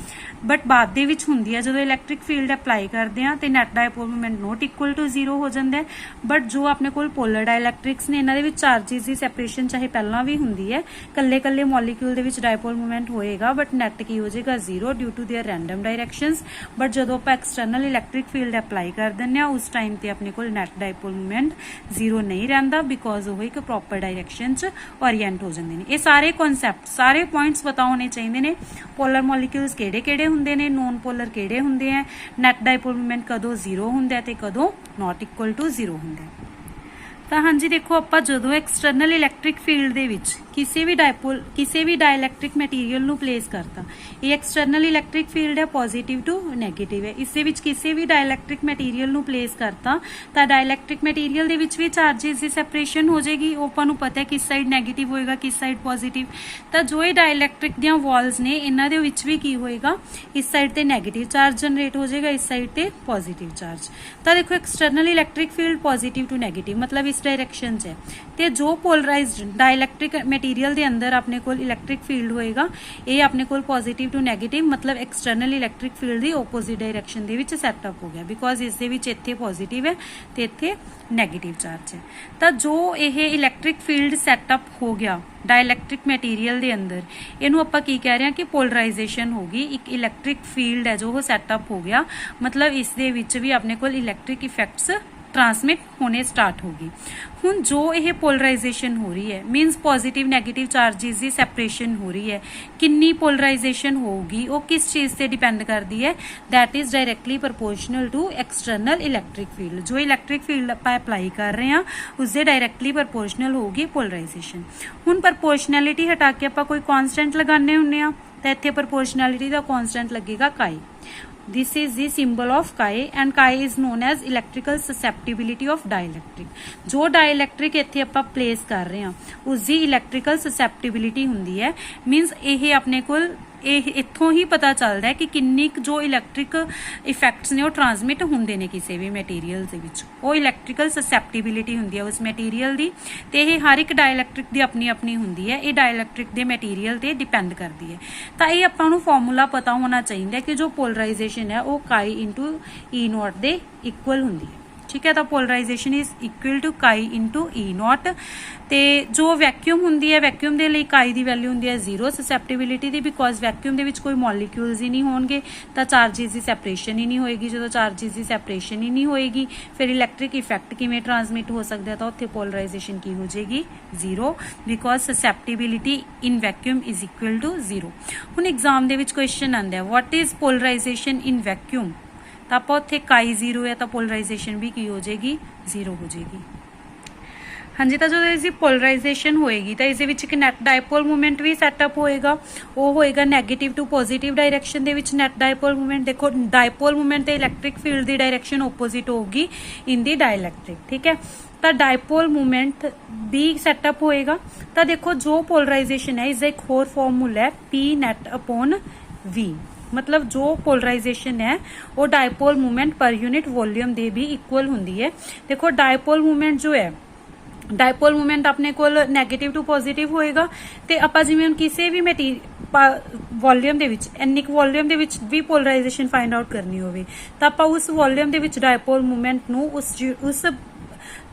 ਬਟ ਬਾਅਦ ਦੇ ਵਿੱਚ ਹੁੰਦੀ ਹੈ ਜਦੋਂ ਇਲੈਕਟ੍ਰਿਕ ਫੀਲਡ ਅਪਲਾਈ ਕਰਦੇ ਆ ਤੇ net dipole moment not equal to 0 ਹੋ ਜਾਂਦਾ ਹੈ। ਬਟ ਜੋ ਆਪਣੇ ਕੋਲ ਪੋਲਰ ਡਾਇਲੈਕਟ੍ਰਿਕਸ ਨੇ ਇਹਨਾਂ ਦੇ ਵਿੱਚ ਚਾਰजेस ਦੀ ਸੈਪਰੇਸ਼ਨ ਚਾਹੇ ਪਹਿਲਾਂ ਵੀ ਹੁੰਦੀ ਹੈ, ਕੱਲੇ ਕੱਲੇ ਮੋਲੀਕਿਊਲ ਦੇ ਵਿੱਚ ਡਾਇਪੋਲ ਮੂਮੈਂਟ ਹੋਏਗਾ ਬਟ ਨੈਟ ਕੀ ਹੋ ਜਾਏਗਾ 0 due to their random directions. But ਜਦੋਂ ਆਪਾਂ ਐਕਸਟਰਨਲ ਇਲੈਕਟ੍ਰਿਕ ਫੀਲਡ ਅਪਲਾਈ ਕਰ ਦਿੰਦੇ ਆ ਉਸ ਟਾਈਮ ਤੇ ਆਪਣੇ ਕੋਲ ਨੈਟ ਡਾਇਪੋਲ ਮੂਮੈਂਟ 0 ਨਹੀਂ ਰਹਿੰਦਾ ਬਿਕੋਜ਼ ਉਹ ਇੱਕ ਪ੍ਰੋਪਰ ਡਾਇਰੈਕਸ਼ਨ 'ਚ ਓਰੀਐਂਟ ਹੋ ਜਾਂਦੇ ਨੇ। ਇਹ ਸਾਰੇ ਕਨਸੈਪਟ ਸਾਰੇ ਪੁਆਇੰਟਸ ਪਤਾ ਹੋਣੇ ਚਾਹੀਦੇ ਨੇ। ਪੋਲਰ ਮੋਲੀਕਿਊਲਸ ਕਿਹੜੇ ਹੁੰਦੇ ਨੇ, ਨੋਨ ਪੋਲਰ ਕਿਹੜੇ ਹੁੰਦੇ ਆ, ਨੈਟ ਡਾਇਪੋਲ ਮੂਮੈਂਟ ਕਦੋਂ 0 ਹੁੰਦਾ ਤੇ ਕਦੋਂ ਨਾਟ ਇਕੁਅਲ ਟੂ 0 ਹੁੰਦਾ। ਤਾਂ ਹਾਂਜੀ ਦੇਖੋ ਆਪਾਂ ਜਦੋਂ ਐਕਸਟਰਨਲ ਇਲੈਕਟ੍ਰਿਕ ਫੀਲਡ ਦੇ ਵਿੱਚ ਕਿਸੇ ਵੀ ਡਾਇਲੈਕਟ੍ਰਿਕ ਮਟੀਰੀਅਲ ਨੂੰ ਪਲੇਸ ਕਰਤਾ, ਇਹ ਐਕਸਟਰਨਲ ਇਲੈਕਟ੍ਰਿਕ ਫੀਲਡ ਹੈ ਪੋਜ਼ਿਟਿਵ ਟੂ ਨੈਗੇਟਿਵ ਹੈ। ਇਸ ਦੇ ਵਿੱਚ ਕਿਸੇ ਵੀ ਡਾਇਲੈਕਟ੍ਰਿਕ ਮਟੀਰੀਅਲ ਨੂੰ ਪਲੇਸ ਕਰਤਾ ਤਾਂ ਡਾਇਲੈਕਟ੍ਰਿਕ ਮਟੀਰੀਅਲ ਦੇ ਵਿੱਚ ਵੀ ਚਾਰजेस ਦੀ ਸੈਪਰੇਸ਼ਨ ਹੋ ਜਾਏਗੀ। ਉਹ ਆਪਾਂ ਨੂੰ ਪਤਾ ਹੈ ਕਿਸ ਸਾਈਡ ਨੈਗੇਟਿਵ ਹੋਏਗਾ ਕਿਸ ਸਾਈਡ ਪੋਜ਼ਿਟਿਵ। ਤਾਂ ਜੋ ਇਹ ਡਾਇਲੈਕਟ੍ਰਿਕ ਦੀਆਂ ਵਾਲਸ ਨੇ ਇਹਨਾਂ ਦੇ ਵਿੱਚ ਵੀ ਕੀ ਹੋਏਗਾ, ਇਸ ਸਾਈਡ ਤੇ ਨੈਗੇਟਿਵ ਚਾਰਜ ਜਨਰੇਟ ਹੋ ਜਾਏਗਾ, ਇਸ ਸਾਈਡ ਤੇ ਪੋਜ਼ਿਟਿਵ ਚਾਰਜ। ਤਾਂ ਦੇਖੋ external electric field positive to negative ਮਤਲਬ ਇਸ डायरेक्शन च है। ते जो पोलराइज्ड डाइलैक्ट्रिक मटीरियल के अंदर अपने को इलैक्ट्रिक फील्ड होएगा ये अपने को पॉजिटिव टू नैगेटिव मतलब एक्सटर्नल इलैक्ट्रिक फील्ड की ओपोजिट डायरेक्शन दे विच सैटअप हो गया बिकॉज इस दे विच इत्थे पॉजिटिव है ते इत्थे नैगेटिव चार्ज है। तो जो ये इलैक्ट्रिक फील्ड सैटअप हो गया डाइलैक्ट्रिक मटीरियल के अंदर इनू आपां की कह रहे हैं कि पोलराइजेशन होगी। एक इलैक्ट्रिक फील्ड है जो वो सैटअप हो गया मतलब इस दे विच भी अपने को इलैक्ट्रिक इफेक्ट्स ट्रांसमिट होने स्टार्ट होगी। हुण जो ये पोलराइजेशन हो रही है मीनस पॉजिटिव नैगेटिव चार्जेस की सैपरेशन हो रही है, कितनी पोलराइजेशन होगी वो किस चीज़ से डिपेंड करती है, that is directly proportional to external electric field. जो इलैक्ट्रिक फील्ड आप अप्लाई कर रहे हैं उससे डायरैक्टली प्रपोर्शनल होगी पोलराइजेशन। हुण प्रपोर्शनैलिटी हटा के आप कोई कॉन्स्टेंट लगाने हुंदे आ तो इत्थे प्रपोर्शनैलिटी का कॉन्स्टेंट लगेगा काई। This is the symbol of chi and chi is known as electrical susceptibility of dielectric। जो डाइलैक्ट्रिक इत्थे आपां प्लेस कर रहे हैं उसकी इलैक्ट्रिकल susceptibility हुंदी है मीनस ये अपने कोल इत्थों ही पता चलता है कि किन्नी जो इलैक्ट्रिक इफेक्ट्स ने वो ट्रांसमिट होंदे ने किसी भी मटीरियल दे विच वो इलैक्ट्रिकल ससैप्टिबिलिटी हुंदी है उस मटीरियल दी ते ये हर एक डाइलैक्ट्रिक दी अपनी अपनी हुंदी है। ये डाइलैक्ट्रिक दे मटीरियल ते डिपेंड करती है। तो ये आपां नूं फॉर्मूला पता होना चाहिए कि जो पोलराइजेशन है वो काई into E not they equal हुंदी है। ठीक है तो पोलराइजेशन इज इक्वल टू काई इंटू ई नॉट। तो जो वैक्यूम हुंदी है वैक्यूम के लिए काई की वैल्यू हुंदी है 0 ससैप्टिबिलिटी की बिकॉज वैक्यूम के कोई मॉलीक्यूल्स ही नहीं होंगे तो चार्जेस की सैपरेशन ही नहीं होएगी। जो चार्जेस की सैपरेशन ही नहीं होएगी फिर इलैक्ट्रिक इफेक्ट किवें ट्रांसमिट हो सकता है तो उत्थे पोलराइजेशन की हो जाएगी 0 because susceptibility in vacuum is equal to 0। हुण एग्जाम दे विच क्वेश्चन आंदा है what is polarization in vacuum तो आप उत्थे काई 0 है तो पोलराइजेशन भी की हो जाएगी 0 हो जाएगी। हाँ जी तो जो इसकी पोलराइजेशन होएगी तो इस एक नैट डायपोल मूवमेंट भी सैटअप होएगा वो होएगा नैगेटिव टू पॉजिटिव डायरेक्शन दे विच नैट डायपोल मूवमेंट। देखो डायपोल मूवमेंट तो इलैक्ट्रिक फील्ड की डायरेक्शन ओपोजिट होगी इन दी डाइलैक्ट्रिक। ठीक है तो डायपोल मूवमेंट भी सैटअप होएगा। तो देखो जो पोलराइजेशन है इसका एक होर फॉर्मूला है पी नैट अपॉन वी मतलब जो पोलराइजेशन है वो dipole movement per unit volume दे भी इक्वल होंदी है। देखो डायपोल मूवमेंट जो है डायपोल मूवमेंट अपने को नैगेटिव टू पॉजिटिव होएगा तो आप जिवें किसी भी मटीरियल वॉल्यूम दे विच एनिक वॉल्यूम दे विच भी पोलराइजेशन फाइंड आउट करनी होवे तो आप उस वॉल्यूम दे विच डायपोल मूवमेंट नू उस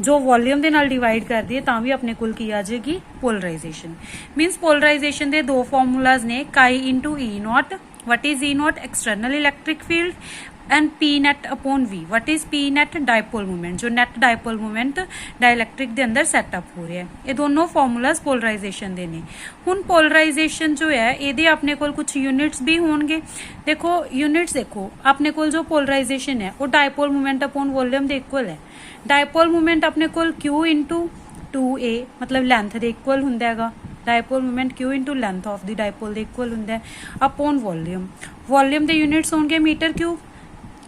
जो वॉल्यूम दे नाल डिवाइड कर दिए तां भी अपने कोल की आ जाएगी पोलराइजेशन। मीनस पोलराइजेशन दे दो फॉर्मूलाज ने काई into E not what is E naught external electric field and P net upon V what is P net dipole moment जो net dipole moment डायलैक्ट्रिक दे अंदर सेटअप हो रहा है। ये दोनों फॉर्मूलाज पोलराइजेशन दे ने। हुण पोलराइजेशन जो है ये अपने कोल कुछ यूनिट्स भी होंगे। देखो यूनिट्स देखो अपने कोल जो पोलराइजेशन है वो डायपोल मोमेंट अपॉन वॉल्यूम दे इक्वल है। डायपोल मोमेंट अपने कोल Q इंटू 2a मतलब लेंथ दे इक्वल हुंदा हैगा। Dipole movement Q into length of the dipole दे इक्वल हुंदा है अपॉन वॉल्यूम। वॉल्यूम दे यूनिट्स होंगे मीटर क्यूब,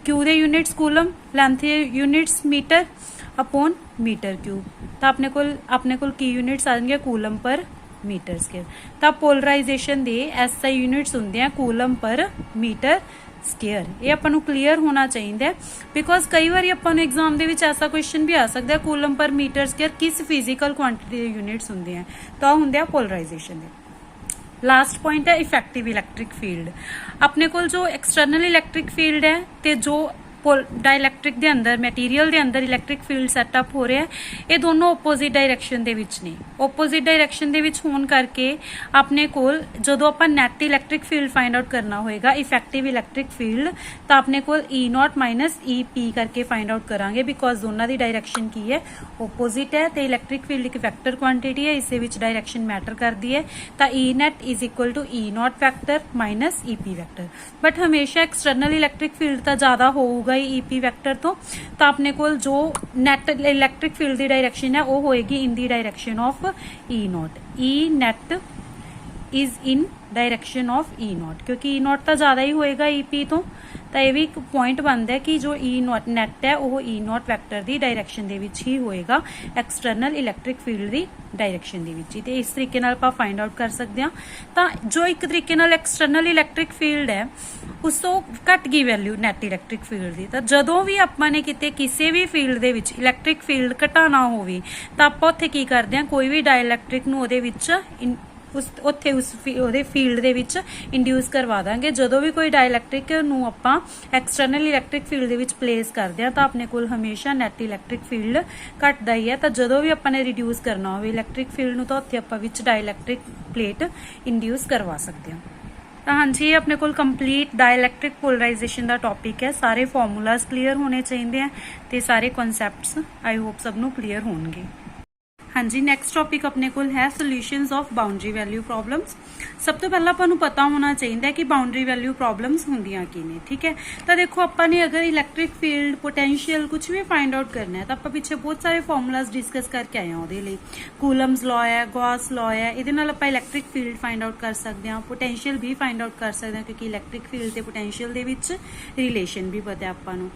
क्यू दे यूनिट्स कूलम, लेंथ दे units metre upon metre cube. तो अपने कोल की यूनिट्स आएंगे कूलम पर मीटर स्क्वायर। तो पोलराइजेशन दे SI यूनिट्स होंगे हैं कूलम पर मीटर स्केयर। ये अपन नूं क्लीयर होना चाहिए बिकॉज कई बार अपन एग्जाम दे विच ऐसा क्वेश्चन भी आ सकता है कूलम पर मीटर स्केयर किस फिजिकल क्वांटिटी दे यूनिट्स होंगे हैं तो होंगे पोलराइजेशन दे। लास्ट पॉइंट है इफेक्टिव इलैक्ट्रिक फील्ड। अपने कोल जो एक्सटर्नल इलैक्ट्रिक फील्ड है ते जो डाइलैक्ट्रिक दे अंदर मटीरियल दे अंदर इलैक्ट्रिक फील्ड सैटअप हो रहा है, ये दोनों ओपोजिट डायरैक्शन दे विच ने। ओपोजिट डायरैक्शन दे विच होण करके अपने कोल जदों आपां net electric field find out करना होएगा इफेक्टिव इलैक्ट्रिक फील्ड, तां अपने कोल E0 माइनस EP करके फाइंड आउट करांगे, बिकॉज दोनों दी डायरैक्शन की है ओपोजिट है ते इलैक्ट्रिक फील्ड एक वैक्टर क्वांटिटी है, इस विच डायरैक्शन मैटर करती है। तां E net is equal to E0 vector minus EP vector. But हमेशा एक्सटर्नल इलैक्ट्रिक फील्ड तां ज्यादा होऊगा EP वैक्टर तो अपने कोल जो नेट इलैक्ट्रिक फील्ड की डायरैक्शन है वो होएगी in the direction of E0। E net is in direction of E0, क्योंकि E0 तो ज्यादा ही होएगा EP तो ये भी एक पॉइंट बनता है कि जो E0 नेट है वो E0 वैक्टर की डायरैक्शन दे विच ही होएगा एक्सटर्नल इलैक्ट्रिक फील्ड की डायरैक्शन दे विच ही। ते इस तरीके नाल आपां फाइंड आउट कर सकते हैं। तो जो एक तरीके नाल एक्सटर्नल इलैक्ट्रिक फील्ड है उस तो घट गई वैल्यू नैट इलैक्ट्रिक फील्ड की, तो जदों भी आपां ने किते किसी भी फील्ड दे विच इलैक्ट्रिक फील्ड घटाना होवे तां आपां उत्थे की करदे हां, कोई भी डाइलैक्ट्रिक नूं ओहदे विच उस फील्ड दे विच इंड्यूस करवा देंगे। जदों भी कोई डाइलैक्ट्रिक नूं आपां external electric field they which place करदे हां तां अपने कोल हमेशा नैट इलैक्ट्रिक फील्ड घटदा ही है। तो जदों भी आपां ने रिड्यूस करना होवे इलैक्ट्रिक फील्ड नूं तां उत्थे आपां विच डाइलैक्ट्रिक प्लेट इंड्यूस करवा सकते हैं। तो हाँ जी, अपने कोल कंप्लीट डाइलैक्ट्रिक पोलराइजेशन का टॉपिक है। सारे फॉर्मूलाज क्लीयर होने चाहिए हैं तो सारे कॉन्सैप्ट्स आई होप सबनों क्लीयर होंगे। हाँ जी, नैक्सट टॉपिक अपने कोल है solutions of boundary value problems. सब तो पहला आपां नूं पता होना चाहिए कि बाउंड्री वैल्यू प्रॉब्लम्स होंदियां की ने। ठीक है, तो देखो आपां ने अगर इलैक्ट्रिक फील्ड पोटेंशियल कुछ भी फाइंड आउट करना है तो आपां पिछे बहुत सारे फॉर्मूलाज डिस्कस करके आए हैं। उहदे लई कूलम्स लॉ है, गॉस लॉ है, इहदे नाल आपां इलैक्ट्रिक फील्ड फाइंड आउट कर सकते हैं, पोटेंशियल भी फाइंड आउट कर सकते हैं, क्योंकि इलैक्ट्रिक फील्ड ते पोटेंशियल दे विच रिलेशन भी पता है आपां नूं।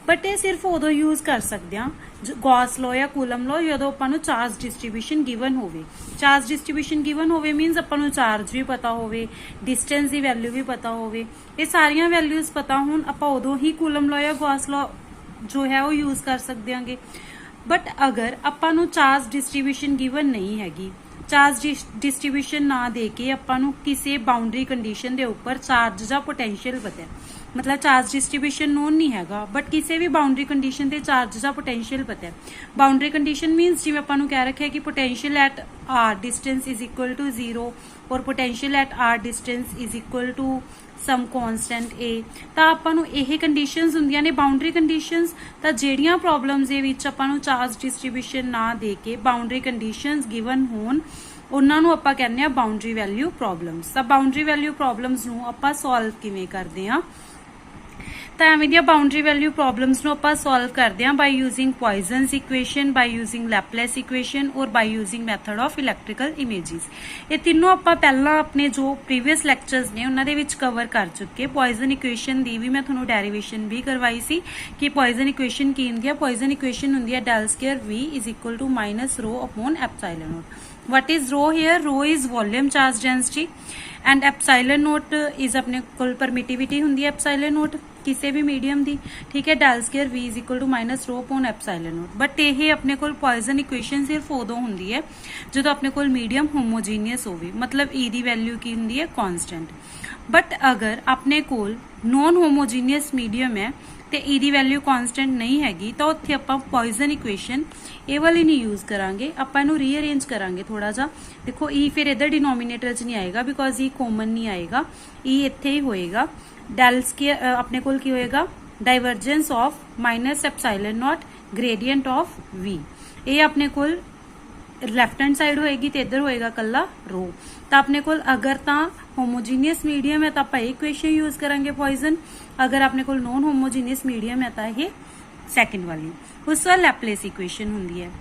बट ये सिर्फ उदों यूज कर सकते हैं गॉस लॉ या कूलम लॉ जदों आपां नूं चार्ज डिस्ट्रीब्यूशन गिवन होवे। चार्ज डिस्ट्रीब्यूशन गिवन होवे मीनस आपां नूं चार्ज भी पता होवे, डिस्टेंस की वैल्यू भी पता होवे, ये सारियां वैल्यूज पता होण आपां उदों ही कूलम लॉ या गॉस लॉ जो है वो यूज कर सकते हैं। बट अगर आपां नूं चार्ज डिस्ट्रीब्यूशन गिवन नहीं हैगी, चार्ज डिस्ट्रीब्यूशन ना दे के आपां नूं किसी बाउंड्री कंडीशन दे उपर चार्ज या पोटेंशियल पता है, मतलब चार्ज डिस्ट्रीब्यूशन नोन नहीं हैगा बट किसी भी बाउंड्री कंडीशन ते चार्ज का पोटेंशियल पता है। बाउंड्री कंडीशन मीनस जिवें आपां नूं कह रखिਆ कि potential at R distance is equal to 0 और potential at R distance is equal to some constant A. तां आपां नूं इह कंडीशनस हुंदियां ने बाउंड्री कंडीशनस। तां जेहड़ियां प्रॉब्लम्स दे विच आपां नूं चार्ज डिस्ट्रीब्यूशन ना दे के बाउंड्री कंडीशनस गिवन होण उन्हां नूं आपां कहंदे आ बाउंड्री वैल्यू प्रॉब्लम्स। तां बाउंड्री वैल्यू प्रॉब्लम्स नूं आपां सॉल्व किवें करदे आ, तो एवें दी बाउंड्री वैल्यू प्रॉब्लम्स नूं आपां सॉल्व करदे हां by using Poisson's equation, by using Laplace equation और by using method of electrical images. ये तीनों आपां पहलां अपने जो प्रीवियस लैक्चर्स ने उन्हां दे विच कवर कर चुके। पॉइजन इक्वेशन दी भी मैं तुहानूं डेरिवेशन भी करवाई सी कि पॉइजन इक्वेशन की हुंदी है। पॉइजन इक्वेशन हुंदी है del square V is equal to minus rho upon epsilon naught. What is rho here? Rho is volume charge density and epsilon naught is अपने कोल परमिटिविटी हुंदी है एप्सिलॉन नॉट किसी भी मीडियम दी। ठीक है, del square V is equal to minus rho upon epsilon naught. But ये अपने कोल पॉइजन इक्वेशन सिर्फ उदों हुंदी है जदों अपने कोल मीडियम होमोजीनियस होवे, मतलब E दी वैल्यू की हुंदी है कांस्टेंट। बट अगर अपने कोल नॉन होमोजीनियस मीडियम है ते E दी वैल्यू कांस्टेंट नहीं हैगी तो उत्थे आपां पॉइजन इक्वेशन ए वाली नहीं यूज करांगे, आपां इहनूं रीअरेंज करांगे थोड़ा जा। देखो E फिर इधर डिनोमिनेटर च नहीं आएगा बिकॉज E कॉमन नहीं आएगा, E इत्थे ही होएगा। डेल स्क्वायर अपने कोल की होएगा divergence of minus epsilon not gradient of V। ये अपने कोल लैफ्ट हैंड साइड होएगी तो इधर होएगा कल्ला रो। तो अपने कोल अगर तां होमोजीनियस मीडियम है तो आप इक्वेशन यूज करेंगे पॉइजन, अगर अपने कोल नॉन होमोजीनियस मीडियम है तो ये सैकेंड वाली। उस वाल लैपलेस इक्वेशन हुंदी है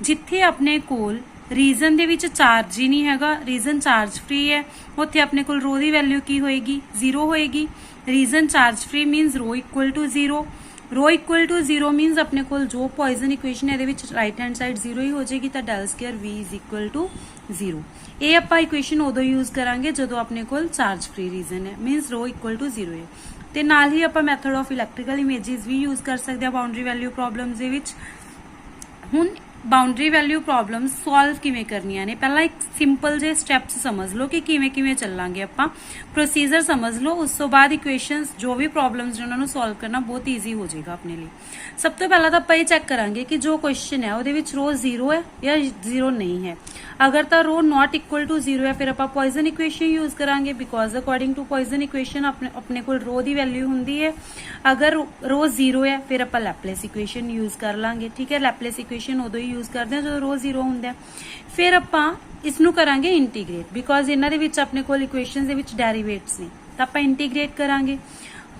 जिथे अपने कोल रीजन दे विच चार्ज ही नहीं हैगा, रीजन चार्ज फ्री है, उत्थे अपने कोल रो दी वैल्यू की होएगी 0 होएगी। Region charge free means rho equal to 0, rho equal to 0 means अपने कोल जो पॉइजन इक्वेशन है राइट हैंड साइड 0 ही हो जाएगी, तो del square V is equal to 0। ये आपां इक्वेशन उदों यूज करांगे जदों अपने कोल चार्ज फ्री रीजन है मीनस रो इक्वल टू 0 है। ते नाल ही आपां मैथड ऑफ इलैक्ट्रिकल इमेजेस भी यूज कर सकते हैं बाउंड्री वैल्यू प्रॉब्लम्स दे विच। हुण ਬਾਉਂਡਰੀ ਵੈਲਿਊ ਪ੍ਰੋਬਲਮ ਸੋਲਵ ਕਿਵੇਂ ਕਰਨੀਆਂ ਨੇ, ਪਹਿਲਾਂ ਇੱਕ ਸਿੰਪਲ ਜਿਹੇ ਸਟੈਪਸ ਸਮਝ ਲਓ ਕਿ ਕਿਵੇਂ ਕਿਵੇਂ ਚੱਲਾਂਗੇ ਆਪਾਂ, ਪ੍ਰੋਸੀਜਰ ਸਮਝ ਲਓ। ਉਸ ਤੋਂ ਬਾਅਦ ਇਕੁਏਸ਼ਨਸ ਜੋ ਵੀ ਪ੍ਰੋਬਲਮਸ ਨੇ ਉਹਨਾਂ ਨੂੰ ਸੋਲਵ ਕਰਨਾ ਬਹੁਤ ਈਜ਼ੀ ਹੋ ਜਾਏਗਾ ਆਪਣੇ ਲਈ। ਸਭ ਤੋਂ ਪਹਿਲਾਂ ਤਾਂ ਆਪਾਂ ਇਹ ਚੈੱਕ ਕਰਾਂਗੇ ਕਿ ਜੋ ਕੁਐਸਚਨ ਹੈ ਉਹਦੇ ਵਿੱਚ ਰੋ 0 ਹੈ ਜਾਂ 0 ਨਹੀਂ ਹੈ। ਅਗਰ ਤਾਂ ਰੋ ਨਾਟ ਇਕੁਅਲ ਟੂ 0 ਹੈ ਫਿਰ ਆਪਾਂ ਪੋਇਜ਼ਨ ਇਕੁਏਸ਼ਨ ਯੂਜ਼ ਕਰਾਂਗੇ, because according to Poisson equation ਆਪਣੇ ਕੋਲ ਰੋ ਦੀ ਵੈਲਿਊ ਹੁੰਦੀ ਹੈ। ਅਗਰ ਰੋ 0 ਹੈ ਫਿਰ ਆਪਾਂ ਲੈਪਲੇਸ ਇਕੁਏਸ਼ਨ ਯੂਜ਼ ਕਰ ਲਾਂਗੇ, ਠੀਕ ਹੈ। ਲੈਪਲੇਸ ਇਕੁਏਸ਼ਨ ਉਦੋਂ ਹੀ ਯੂਜ਼ ਕਰਦੇ ਹਾਂ ਜਦੋਂ ਰੋ 0 ਹੁੰਦਾ। ਫਿਰ ਆਪਾਂ ਇਸ ਨੂੰ ਕਰਾਂਗੇ ਇੰਟੀਗ੍ਰੇਟ, ਬਿਕੋਜ਼ ਇਹਨਾਂ ਦੇ ਵਿੱਚ ਆਪਣੇ ਕੋਲ ਇਕੁਏਸ਼ਨਸ ਦੇ ਵਿੱਚ ਡੈਰੀਵੇਟਸ ਨੇ, ਤਾਂ ਆਪਾਂ ਇੰਟੀਗ੍ਰੇਟ ਕਰਾਂਗੇ।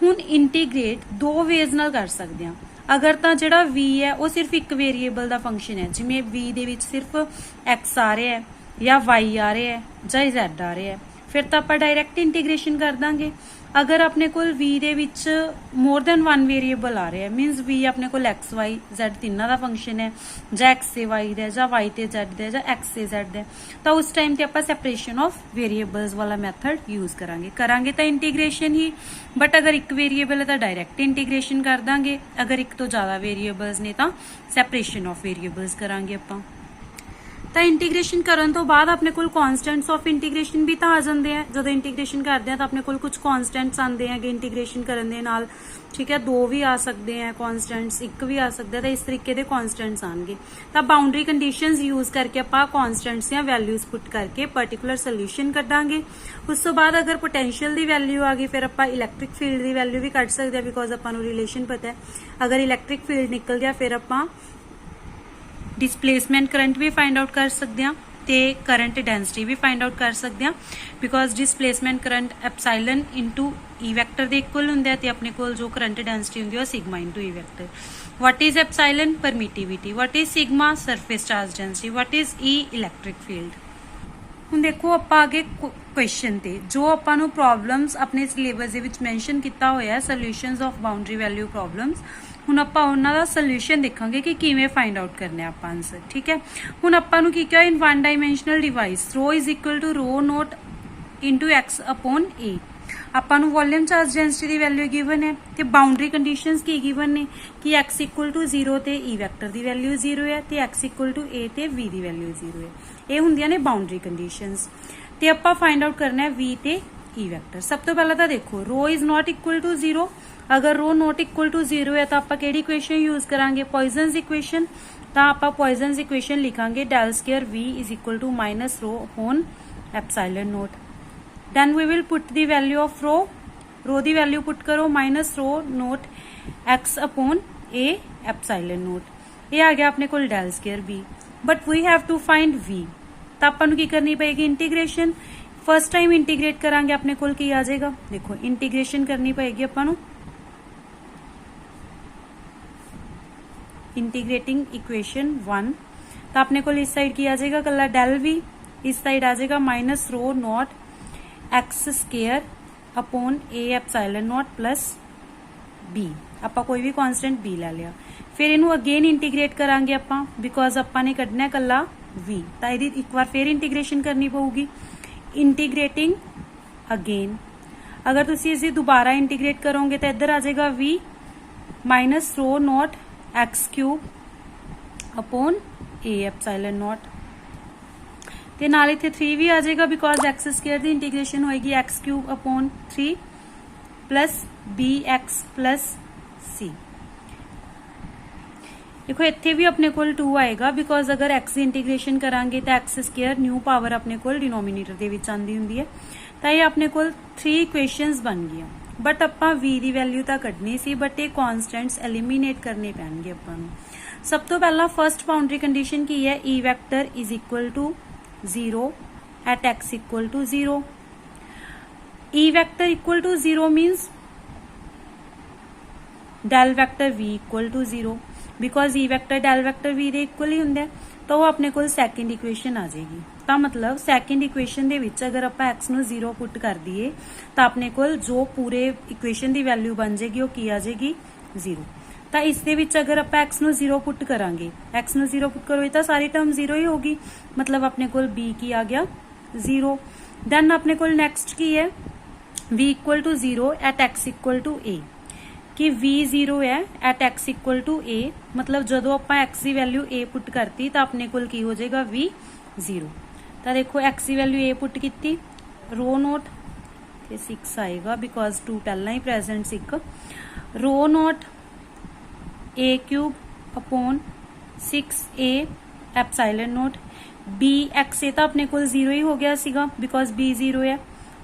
ਹੁਣ ਇੰਟੀਗ੍ਰੇਟ ਦੋ ਵੇਜ਼ ਨਾਲ ਕਰ ਸਕਦੇ ਹਾਂ। ਅਗਰ ਤਾਂ ਜਿਹੜਾ v ਹੈ ਉਹ ਸਿਰਫ ਇੱਕ ਵੇਰੀਏਬਲ ਦਾ ਫੰਕਸ਼ਨ ਹੈ, ਜਿਵੇਂ v ਦੇ ਵਿੱਚ ਸਿਰਫ x ਆ ਰਿਹਾ ਹੈ ਜਾਂ y ਆ ਰਿਹਾ ਹੈ ਜਾਂ z ਆ ਰਿਹਾ ਹੈ, ਫਿਰ ਤਾਂ ਆਪਾਂ ਡਾਇਰੈਕਟ ਇੰਟੀਗ੍ਰੇਸ਼ਨ ਕਰ ਦਾਂਗੇ। ਅਗਰ ਆਪਣੇ ਕੋਲ v ਦੇ ਵਿੱਚ ਮੋਰ ਦੈਨ 1 ਵੇਰੀਏਬਲ ਆ ਰਿਹਾ ਹੈ, ਮੀਨਸ v ਆਪਣੇ ਕੋਲ x y z ਤਿੰਨਾਂ ਦਾ ਫੰਕਸ਼ਨ ਹੈ, ਜਾਂ x ਤੇ y ਦਾ, ਜਾਂ y ਤੇ z ਦਾ, ਜਾਂ x ਤੇ z ਦਾ, ਤਾਂ ਉਸ ਟਾਈਮ ਤੇ ਆਪਾਂ ਸੈਪਰੇਸ਼ਨ ਆਫ ਵੇਰੀਏਬਲਸ ਵਾਲਾ ਮੈਥਡ ਯੂਜ਼ ਕਰਾਂਗੇ ਤਾਂ ਇੰਟੀਗ੍ਰੇਸ਼ਨ ਹੀ। ਬਟ ਅਗਰ ਇੱਕ ਵੇਰੀਏਬਲ ਹੈ ਤਾਂ ਡਾਇਰੈਕਟ ਇੰਟੀਗ੍ਰੇਸ਼ਨ ਕਰ ਦਾਂਗੇ, ਅਗਰ ਇੱਕ ਤੋਂ ਜ਼ਿਆਦਾ ਵੇਰੀਏਬਲਸ ਨੇ ਤਾਂ ਸੈਪਰੇਸ਼ਨ ਆਫ ਵੇਰੀਏਬਲਸ ਕਰਾਂਗੇ ਆਪਾਂ। ਤਾਂ ਇੰਟੀਗ੍ਰੇਸ਼ਨ ਕਰਨ ਤੋਂ ਬਾਅਦ ਆਪਣੇ ਕੋਲ ਕਨਸਟੈਂਟਸ ਆਫ ਇੰਟੀਗ੍ਰੇਸ਼ਨ ਵੀ ਤਾਂ ਆ ਜਾਂਦੇ ਆ। ਜਦੋਂ ਇੰਟੀਗ੍ਰੇਸ਼ਨ ਕਰਦੇ ਆ ਤਾਂ ਆਪਣੇ ਕੋਲ ਕੁਝ ਕਨਸਟੈਂਟਸ ਆਉਂਦੇ ਹੈਗੇ ਇੰਟੀਗ੍ਰੇਸ਼ਨ ਕਰਨ ਦੇ ਨਾਲ, ਠੀਕ ਹੈ। 2 ਵੀ ਆ ਸਕਦੇ ਆ ਕਨਸਟੈਂਟਸ, 1 ਵੀ ਆ ਸਕਦਾ, ਤਾਂ ਇਸ ਤਰੀਕੇ ਦੇ ਕਨਸਟੈਂਟਸ ਆਣਗੇ। ਤਾਂ ਬਾਉਂਡਰੀ ਕੰਡੀਸ਼ਨਸ ਯੂਜ਼ ਕਰਕੇ ਆਪਾਂ ਕਨਸਟੈਂਟਸ ਜਾਂ ਵੈਲਿਊਜ਼ ਪੁੱਟ ਕਰਕੇ ਪਾਰਟਿਕੂਲਰ ਸੋਲੂਸ਼ਨ ਕੱਢਾਂਗੇ। ਉਸ ਤੋਂ ਬਾਅਦ ਅਗਰ ਪੋਟੈਂਸ਼ੀਅਲ ਦੀ ਵੈਲਿਊ ਆ ਗਈ ਫਿਰ ਆਪਾਂ ਇਲੈਕਟ੍ਰਿਕ ਫੀਲਡ ਦੀ ਵੈਲਿਊ ਵੀ ਕੱਢ ਸਕਦੇ ਆ, ਬਿਕੋਜ਼ ਆਪਾਂ ਨੂੰ ਰਿਲੇਸ਼ਨ ਪਤਾ ਹੈ। ਅਗਰ ਇਲੈਕਟ੍ਰਿਕ ਫੀਲਡ ਨਿਕਲ ਗਿਆ ਫਿਰ ਆਪਾਂ डिसप्लेसमेंट करंट भी फाइंड आउट कर सकते हैं ते करंट डेंसिटी भी फाइंड आउट कर सकते हैं, because displacement current epsilon into E vector के इक्वल होंगे ते अपने कोल जो करंट डेंसिटी होंगी वो sigma into E vector. What is epsilon? Permittivity. What is sigma? Surface charge density. What is E? Electric field. ਹੁਣ ਦੇਖੋ ਆਪਾਂ ਅੱਗੇ ਕੁਐਸਚਨ ਤੇ ਜੋ ਆਪਾਂ ਨੂੰ ਪ੍ਰੋਬਲਮਸ ਆਪਣੇ ਸਿਲੇਬਸ ਦੇ ਵਿੱਚ ਮੈਂਸ਼ਨ ਕੀਤਾ ਹੋਇਆ solutions of boundary value problems, ਹੁਣ ਆਪਾਂ ਉਹਨਾਂ ਦਾ ਸੋਲੂਸ਼ਨ ਦੇਖਾਂਗੇ ਕਿ ਕਿਵੇਂ ਫਾਈਂਡ ਆਊਟ ਕਰਨਾ ਹੈ ਆਪਾਂ ਆਨਸਰ, ਠੀਕ ਹੈ। ਹੁਣ ਆਪਾਂ ਨੂੰ ਕੀ ਕਿਹਾ, ਇਨ ਵਨ ਡਾਇਮੈਂਸ਼ਨਲ ਡਿਵਾਈਸ ਰੋ ਇਜ਼ ਇਕੁਅਲ ਟੂ ਰੋ note into x upon a। ਆਪਾਂ ਨੂੰ ਵੋਲਿਊਮ ਚਾਰਜ ਡੈਂਸਿਟੀ ਦੀ ਵੈਲਿਊ ਗਿਵਨ ਹੈ ਤੇ ਬਾਉਂਡਰੀ ਕੰਡੀਸ਼ਨਸ ਕੀ ਗਿਵਨ ਨੇ ਕਿ x ਇਕੁਅਲ ਟੂ 0 ਤੇ e ਵੈਕਟਰ ਦੀ ਵੈਲਿਊ 0 ਹੈ ਤੇ x ਇਕੁਅਲ ਟੂ a ਤੇ v ਦੀ ਵੈਲਿਊ 0 ਹੈ। ਇਹ ਹੁੰਦੀਆਂ ਨੇ ਬਾਉਂਡਰੀ ਕੰਡੀਸ਼ਨਸ ਤੇ ਆਪਾਂ ਫਾਈਂਡ ਆਊਟ ਕਰਨਾ ਹੈ v ਤੇ e ਵੈਕਟਰ। ਸਭ ਤੋਂ ਪਹਿਲਾਂ ਤਾਂ ਦੇਖੋ ਰੋ ਇਜ਼ ਨਾਟ ਇਕੁਅਲ ਟੂ 0। ਅਗਰ ਰੋ ਨਾਟ ਇਕੁਅਲ ਟੂ 0 ਹੈ ਤਾਂ ਆਪਾਂ ਕਿਹੜੀ ਇਕੁਏਸ਼ਨ ਯੂਜ਼ ਕਰਾਂਗੇ? Poisonous equation. ਤਾਂ ਆਪਾਂ ਪੋਇਜ਼ਨਸ ਇਕੁਏਸ਼ਨ ਲਿਖਾਂਗੇ del square v is equal to minus rho upon epsilon naught। then we will put the value of rho the value ਪੁੱਟ ਕਰੋ minus rho naught x upon a epsilon naught। ਇਹ ਆ ਗਿਆ ਆਪਣੇ ਕੋਲ del square v, but we have to find v। ਤਾਂ ਆਪਾਂ ਨੂੰ ਕੀ ਕਰਨੀ ਪਏਗੀ? ਇੰਟੀਗ੍ਰੇਸ਼ਨ। ਫਸਟ ਟਾਈਮ ਇੰਟੀਗ੍ਰੇਟ ਕਰਾਂਗੇ ਆਪਣੇ ਕੋਲ ਕੀ ਆ ਜਾਏਗਾ? ਦੇਖੋ ਇੰਟੀਗ੍ਰੇਸ਼ਨ ਕਰਨੀ ਪਏਗੀ ਆਪਾਂ ਨੂੰ। ਇੰਟੀਗ੍ਰੇਟਿੰਗ ਇਕੁਏਸ਼ਨ 1 ਤਾਂ ਆਪਣੇ ਕੋਲ ਇਸ ਸਾਈਡ ਕੀ ਆ ਜਾਏਗਾ? ਕੱਲਾ del v, ਇਸ ਸਾਈਡ ਆ ਜਾਏਗਾ minus rho naught x square upon a epsilon naught plus b। ਆਪਾਂ ਕੋਈ ਵੀ ਕਾਂਸਟੈਂਟ b ਲੈ ਲਿਆ। ਫਿਰ ਇਹਨੂੰ ਅਗੇਨ ਇੰਟੀਗ੍ਰੇਟ ਕਰਾਂਗੇ ਆਪਾਂ, ਬਿਕੋਜ਼ ਆਪਾਂ ਨੇ ਕੱਢਣਾ ਕੱਲਾ v, ਤਾਂ ਇਹਦੀ ਇੱਕ ਵਾਰ ਫਿਰ ਇੰਟੀਗ੍ਰੇਸ਼ਨ ਕਰਨੀ ਪਊਗੀ। ਇੰਟੀਗ੍ਰੇਟਿੰਗ ਅਗੇਨ, ਅਗਰ ਤੁਸੀਂ ਇਸੇ ਦੁਬਾਰਾ ਇੰਟੀਗ੍ਰੇਟ ਕਰੋਗੇ ਤਾਂ ਇੱਧਰ ਆ ਜਾਏਗਾ v minus rho naught x cube upon a epsilon naught ਤੇ ਨਾਲ ਇੱਥੇ 3 ਵੀ ਆ ਜਾਏਗਾ, because x square the integration ਹੋਏਗੀ x cube upon 3 plus bx plus c। देखो ਇੱਥੇ ਵੀ ਆਪਣੇ ਕੋਲ 2 ਆਏਗਾ, ਬਿਕੋਜ਼ ਅਗਰ x ਦੀ ਇੰਟੀਗ੍ਰੇਸ਼ਨ ਕਰਾਂਗੇ ਤਾਂ x ਸਕੁਅਰ ਨਿਊ ਪਾਵਰ ਆਪਣੇ ਕੋਲ ਡਿਨੋਮੀਨੇਟਰ ਦੇ ਵਿੱਚ ਆਂਦੀ ਹੁੰਦੀ ਹੈ। ਤਾਂ ਇਹ ਆਪਣੇ ਕੋਲ 3 ਇਕੁਏਸ਼ਨਸ ਬਣ ਗਈਆਂ। ਬਟ ਆਪਾਂ v ਦੀ ਵੈਲਿਊ ਤਾਂ ਕੱਢਣੀ ਸੀ, ਬਟ ਇਹ ਕਨਸਟੈਂਟਸ ਐਲੀਮੀਨੇਟ ਕਰਨੇ ਪੈਣਗੇ ਆਪਾਂ ਨੂੰ। ਸਭ ਤੋਂ ਪਹਿਲਾਂ ਫਰਸਟ ਬਾਉਂਡਰੀ ਕੰਡੀਸ਼ਨ ਕੀ ਹੈ? e vector is equal to 0 at x equal to 0। e vector equal to 0 means del vector v equal to 0, because e vector del vector v ਦੇ ਇਕੁਅਲ ਹੀ ਹੁੰਦਾ, ਤਾਂ ਉਹ ਆਪਣੇ ਕੋਲ ਸੈਕਿੰਡ ਇਕੁਏਸ਼ਨ ਆ ਜਾਏਗੀ। ਤਾਂ ਮਤਲਬ ਸੈਕਿੰਡ ਇਕੁਏਸ਼ਨ ਦੇ ਵਿੱਚ ਅਗਰ ਆਪਾਂ x ਨੂੰ 0 ਪੁੱਟ ਕਰ ਦਈਏ ਤਾਂ ਆਪਣੇ ਕੋਲ ਜੋ ਪੂਰੇ ਇਕੁਏਸ਼ਨ ਦੀ ਵੈਲਿਊ ਬਣ ਜਾਏਗੀ ਉਹ ਕੀ ਆ ਜਾਏਗੀ? 0। ਤਾਂ ਇਸ ਦੇ ਵਿੱਚ ਅਗਰ ਆਪਾਂ x ਨੂੰ 0 ਪੁੱਟ ਕਰਾਂਗੇ, x ਨੂੰ 0 ਪੁੱਟ ਕਰੋ ਤਾਂ ਸਾਰੀ ਟਰਮ 0 ਹੀ ਹੋਗੀ, ਮਤਲਬ ਆਪਣੇ ਕੋਲ b ਕੀ ਆ ਗਿਆ? 0। ਦੈਨ ਆਪਣੇ ਕੋਲ ਨੈਕਸਟ ਕੀ ਹੈ? v equal to 0 at x equal to a। कि v0 है at x equal to a, मतलब ਜਦੋਂ ਆਪਾਂ x ਦੀ ਵੈਲਿਊ a ਪੁੱਟ ਕਰਤੀ ਤਾਂ ਆਪਣੇ ਕੋਲ ਕੀ ਹੋ ਜਾਏਗਾ v0। ਤਾਂ ਦੇਖੋ x ਦੀ ਵੈਲਿਊ a ਪੁੱਟ ਕੀਤੀ, ਰੋ ਨੋਟ ਤੇ 6 ਆਏਗਾ ਬਿਕੋਜ਼ 2 ਪਹਿਲਾਂ ਹੀ ਪ੍ਰੈਜ਼ੈਂਟ ਸੀ। ਰੋ note a cube upon 6a epsilon note b x ए ਤਾਂ ਆਪਣੇ ਕੋਲ 0 ਹੀ ਹੋ ਗਿਆ ਸੀਗਾ ਬਿਕੋਜ਼ b 0 ਹੈ,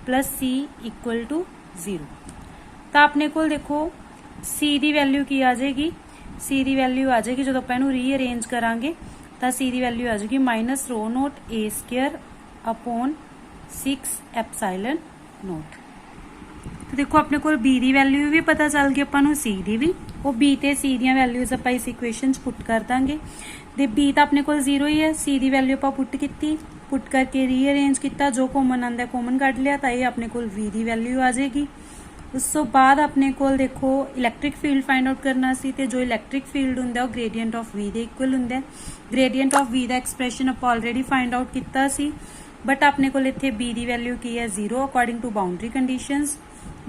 ਪਲੱਸ c ਇਕੁਅਲ ਟੂ 0। ਤਾਂ ਆਪਣੇ ਕੋਲ ਦੇਖੋ c ਦੀ ਵੈਲਿਊ ਕੀ ਆ ਜਾਏਗੀ, c ਦੀ ਵੈਲਿਊ ਆ ਜਾਏਗੀ ਜਦੋਂ ਆਪਾਂ ਇਹਨੂੰ ਰੀਅਰੇਂਜ ਕਰਾਂਗੇ ਤਾਂ c ਦੀ ਵੈਲਿਊ ਆ ਜਾਏਗੀ minus rho note a square upon 6 epsilon naught. तो देखो अपने को b ਦੀ ਵੈਲਿਊ ਵੀ ਪਤਾ ਚੱਲ ਗਈ, ਆਪਾਂ ਨੂੰ c ਦੀ ਵੀ, ਉਹ b ਤੇ c ਦੀਆਂ ਵੈਲਿਊਜ਼ ਆਪਾਂ ਇਸ ਇਕੁਏਸ਼ਨ 'ਚ ਪੁੱਟ ਕਰ ਦਾਂਗੇ। ਤੇ b ਤਾਂ ਆਪਣੇ ਕੋਲ 0 ਹੀ ਹੈ, c ਦੀ ਵੈਲਿਊ ਆਪਾਂ ਪੁੱਟ ਕੀਤੀ, ਪੁੱਟ ਕਰਕੇ ਰੀਅਰੇਂਜ ਕੀਤਾ, ਜੋ ਕਾਮਨ ਆਂਦਾ ਕਾਮਨ ਕੱਢ ਲਿਆ ਤਾਂ ਇਹ ਆਪਣੇ ਕੋਲ v ਦੀ ਵੈਲਿਊ ਆ ਜਾਏਗੀ। ਉਸ ਤੋਂ ਬਾਅਦ ਆਪਣੇ ਕੋਲ ਦੇਖੋ ਇਲੈਕਟ੍ਰਿਕ ਫੀਲਡ ਫਾਈਂਡ ਆਊਟ ਕਰਨਾ ਸੀ ਤੇ ਜੋ ਇਲੈਕਟ੍ਰਿਕ ਫੀਲਡ ਹੁੰਦਾ ਉਹ ਗ੍ਰੇਡੀਐਂਟ ਆਫ v ਦੇ ਇਕੁਅਲ ਹੁੰਦਾ। ਗ੍ਰੇਡੀਐਂਟ ਆਫ v ਦਾ ਐਕਸਪ੍ਰੈਸ਼ਨ ਆਪਾਂ ਆਲਰੇਡੀ ਫਾਈਂਡ ਆਊਟ ਕੀਤਾ ਸੀ, ਬਟ ਆਪਣੇ ਕੋਲ ਇੱਥੇ b ਦੀ ਵੈਲਿਊ ਕੀ ਹੈ 0 according to boundary conditions.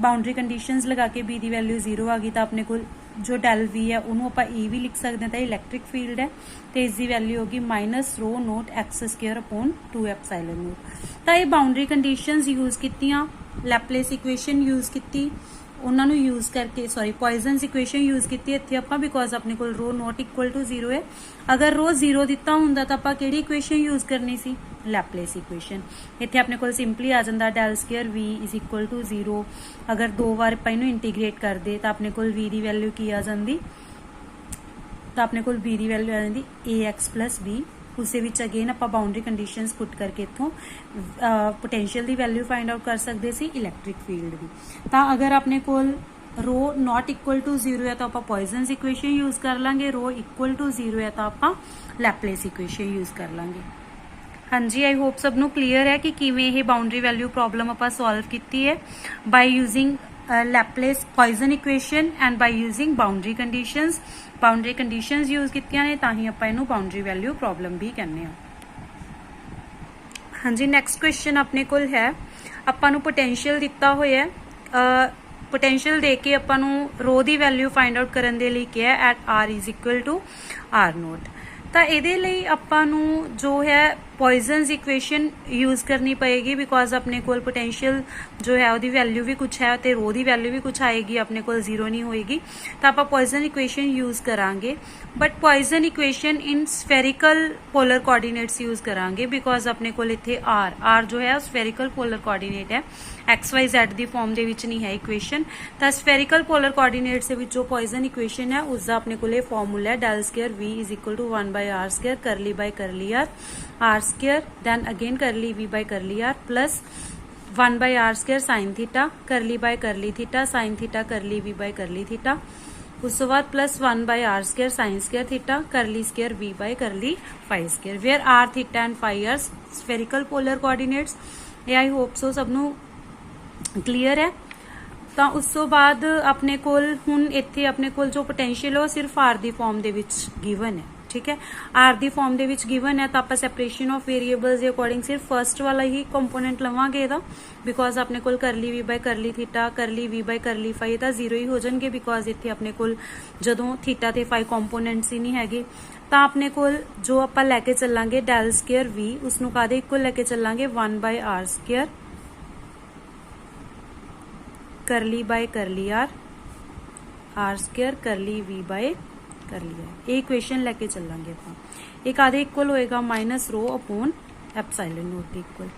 Boundary conditions ਲਗਾ ਕੇ b ਦੀ ਵੈਲਿਊ 0 ਆ ਗਈ ਤਾਂ ਆਪਣੇ ਕੋਲ ਜੋ ਡੈਲ v ਹੈ ਉਹਨੂੰ ਆਪਾਂ e ਵੀ ਲਿਖ ਸਕਦੇ ਹਾਂ ਤਾਂ ਇਲੈਕਟ੍ਰਿਕ ਫੀਲਡ ਹੈ ਤੇ ਇਸ ਦੀ ਵੈਲਿਊ ਹੋਗੀ minus rho not x square upon 2 epsilon note. ਤਾਂ ਇਹ ਬਾਉਂਡਰੀ ਕੰਡੀਸ਼ਨਸ ਯੂਜ਼ ਕੀਤੀਆਂ, ਲੈਪਲੇਸ ਇਕੁਏਸ਼ਨ ਯੂਜ਼ ਕੀਤੀ, ਉਹਨਾਂ ਨੂੰ ਯੂਜ਼ ਕਰਕੇ ਪੋਇਜ਼ਨਸ ਇਕੁਏਸ਼ਨ ਯੂਜ਼ ਕੀਤੀ ਇੱਥੇ ਆਪਾਂ ਬਿਕੋਜ਼ ਆਪਣੇ ਕੋਲ ਰੋ ਨੋਟ ਇਕੁਅਲ ਟੂ 0 ਹੈ। ਅਗਰ ਰੋ 0 ਦਿੱਤਾ ਹੁੰਦਾ ਤਾਂ ਆਪਾਂ ਕਿਹੜੀ ਇਕੁਏਸ਼ਨ ਯੂਜ਼ ਕਰਨੀ ਸੀ, ਲੈਪਲੇਸ ਇਕੁਏਸ਼ਨ। ਇੱਥੇ ਆਪਣੇ ਕੋਲ ਸਿੰਪਲੀ ਆ ਜਾਂਦਾ del square v is equal to 0। ਅਗਰ ਦੋ ਵਾਰ ਆਪਾਂ ਇਹਨੂੰ ਇੰਟੀਗ੍ਰੇਟ ਕਰਦੇ ਤਾਂ ਆਪਣੇ ਕੋਲ v ਦੀ ਵੈਲਿਊ ਕੀ ਆ ਜਾਂਦੀ, ਤਾਂ ਆਪਣੇ ਕੋਲ v ਦੀ ਵੈਲਿਊ ਆ ਜਾਂਦੀ ax ਪਲੱਸ b। ਉਸੇ ਵਿੱਚ ਅਗੇਨ ਆਪਾਂ ਬਾਉਂਡਰੀ ਕੰਡੀਸ਼ਨਸ ਪੁੱਟ ਕਰਕੇ ਇੱਥੋਂ ਪੋਟੈਂਸ਼ੀਅਲ ਦੀ ਵੈਲਿਊ ਫਾਈਂਡ ਆਊਟ ਕਰ ਸਕਦੇ ਸੀ, ਇਲੈਕਟ੍ਰਿਕ ਫੀਲਡ ਦੀ। ਤਾਂ ਅਗਰ ਆਪਣੇ ਕੋਲ ਰੋ ਨਾਟ ਇਕੁਅਲ ਟੂ 0 ਹੈ ਤਾਂ ਆਪਾਂ ਪੋਇਜ਼ਨਸ ਇਕੁਏਸ਼ਨ ਯੂਜ਼ ਕਰ ਲਾਂਗੇ, ਰੋ ਇਕੁਅਲ ਟੂ 0 ਹੈ ਤਾਂ ਆਪਾਂ ਲੈਪਲੇਸ ਇਕੁਏਸ਼ਨ ਯੂਜ਼ ਕਰ ਲਾਂਗੇ। ਹਾਂਜੀ, ਆਈ ਹੋਪ ਸਭ ਨੂੰ ਕਲੀਅਰ ਹੈ ਕਿ ਕਿਵੇਂ ਇਹ ਬਾਉਂਡਰੀ ਵੈਲਿਊ ਪ੍ਰੋਬਲਮ ਆਪਾਂ ਸੋਲਵ ਕੀਤੀ ਹੈ by using Laplace Poisson equation and by using boundary conditions. Boundary conditions use ਕੀਤੀਆਂ ਨੇ ਤਾਂ ਹੀ ਆਪਾਂ ਇਹਨੂੰ ਬਾਉਂਡਰੀ ਵੈਲਿਊ ਪ੍ਰੋਬਲਮ ਵੀ ਕਹਿੰਦੇ ਹਾਂ। ਹਾਂਜੀ, ਨੈਕਸਟ ਕੁਐਸਚਨ ਆਪਣੇ ਕੋਲ ਹੈ, ਆਪਾਂ ਨੂੰ ਪੋਟੈਂਸ਼ੀਅਲ ਦਿੱਤਾ ਹੋਇਆ ਹੈ, ਪੋਟੈਂਸ਼ੀਅਲ ਦੇ ਕੇ ਆਪਾਂ ਨੂੰ ਰੋ ਦੀ ਵੈਲਿਊ ਫਾਈਂਡ ਆਊਟ ਕਰਨ ਦੇ ਲਈ ਕਿਹਾ at r is equal to r naught. ਤਾਂ ਇਹਦੇ ਲਈ ਆਪਾਂ ਨੂੰ ਜੋ ਹੈ ਪੋਇਜ਼ਨਸ ਇਕੁਏਸ਼ਨ ਯੂਜ਼ ਕਰਨੀ ਪਏਗੀ ਬਿਕੋਜ਼ ਆਪਣੇ ਕੋਲ ਪੋਟੈਂਸ਼ੀਅਲ ਜੋ ਹੈ ਉਹਦੀ ਵੈਲਿਊ ਵੀ ਕੁਛ ਹੈ ਤੇ ਰੋ ਦੀ ਵੈਲਿਊ ਵੀ ਕੁਛ ਆਏਗੀ, ਆਪਣੇ ਕੋਲ 0 ਨਹੀਂ ਹੋਏਗੀ। ਤਾਂ ਆਪਾਂ ਪੋਇਜ਼ਨ ਇਕੁਏਸ਼ਨ ਯੂਜ਼ ਕਰਾਂਗੇ, but Poisson equation in spherical polar coordinates use ਕਰਾਂਗੇ ਬਿਕੋਜ਼ ਆਪਣੇ ਕੋਲ ਇੱਥੇ r ਜੋ ਹੈ ਉਹ ਸਫੈਰੀਕਲ ਪੋਲਰ ਕੋਆਰਡੀਨੇਟ ਹੈ, XYZ ਦੀ ਫਾਰਮ ਦੇ ਵਿੱਚ ਨਹੀਂ ਹੈ ਇਕੁਏਸ਼ਨ। ਤਾਂ ਸਫੈਰੀਕਲ ਪੋਲਰ ਕੋਆਰਡੀਨੇਟਸ ਦੇ ਵਿੱਚ ਜੋ ਪੋਇਜ਼ਨ ਇਕੁਏਸ਼ਨ ਹੈ ਉਸਦਾ ਆਪਣੇ ਕੋਲ ਇਹ ਫਾਰਮੂਲਾ ਹੈ del square v is equal to 1/r square curly by curly r square then again curly v by curly r plus 1/r square sin theta curly by curly theta sin theta curly v by curly theta। ਉਸ ਤੋਂ ਬਾਅਦ plus 1/r square sin square theta curly square v by curly phi square where r theta and phi are spherical polar coordinates। ਇਹ I hope so ਸਭ ਨੂੰ clear ਹੈ। ਤਾਂ ਉਸ ਤੋਂ ਬਾਅਦ ਆਪਣੇ ਕੋਲ ਹੁਣ ਇੱਥੇ ਆਪਣੇ ਕੋਲ ਜੋ ਪੋਟੈਂਸ਼ੀਅਲ ਉਹ ਸਿਰਫ r ਦੀ ਫਾਰਮ ਦੇ ਵਿੱਚ ਗਿਵਨ ਹੈ, ਠੀਕ ਹੈ। r ਦੀ ਫਾਰਮ ਦੇ ਵਿੱਚ ਗਿਵਨ ਹੈ ਤਾਂ ਆਪਾਂ ਸੈਪਰੇਸ਼ਨ ਆਫ ਵੇਰੀਏਬਲਸ ਦੇ ਅਕੋਰਡਿੰਗ ਸਿਰਫ ਫਰਸਟ ਵਾਲਾ ਹੀ ਕੰਪੋਨੈਂਟ ਲਵਾਂਗੇ ਇਹਦਾ ਬਿਕੋਜ਼ ਆਪਣੇ ਕੋਲ ਕਰਲੀ v ਬਾਈ ਕਰਲੀ ਥੀਟਾ ਕਰਲੀ v ਬਾਈ ਕਰਲੀ ਫਾਈ ਤਾਂ 0 ਹੀ ਹੋ ਜਾਣਗੇ ਬਿਕੋਜ਼ ਇੱਥੇ ਆਪਣੇ ਕੋਲ ਜਦੋਂ ਥੀਟਾ ਤੇ ਫਾਈ ਕੰਪੋਨੈਂਟਸ ਹੀ ਨਹੀਂ ਹੈਗੇ। ਤਾਂ ਆਪਣੇ ਕੋਲ ਜੋ ਆਪਾਂ ਲੈ ਕੇ ਚੱਲਾਂਗੇ ਡੈਲ ਸਕੁਅਰ v ਉਸਨੂੰ ਕਾਹਦੇ ਇਕੁਅਲ ਲੈ ਕੇ ਚੱਲਾਂਗੇ 1/r square curly by curly r square curly v by curly r। ਇਹ ਇਕੁਏਸ਼ਨ ਲੈ ਕੇ ਚੱਲਾਂਗੇ ਆਪਾਂ। ਇਹ ਕਾਹਦੇ ਇਕੁਅਲ ਹੋਏਗਾ minus rho upon epsilon naught ਦੇ ਇਕੁਅਲ।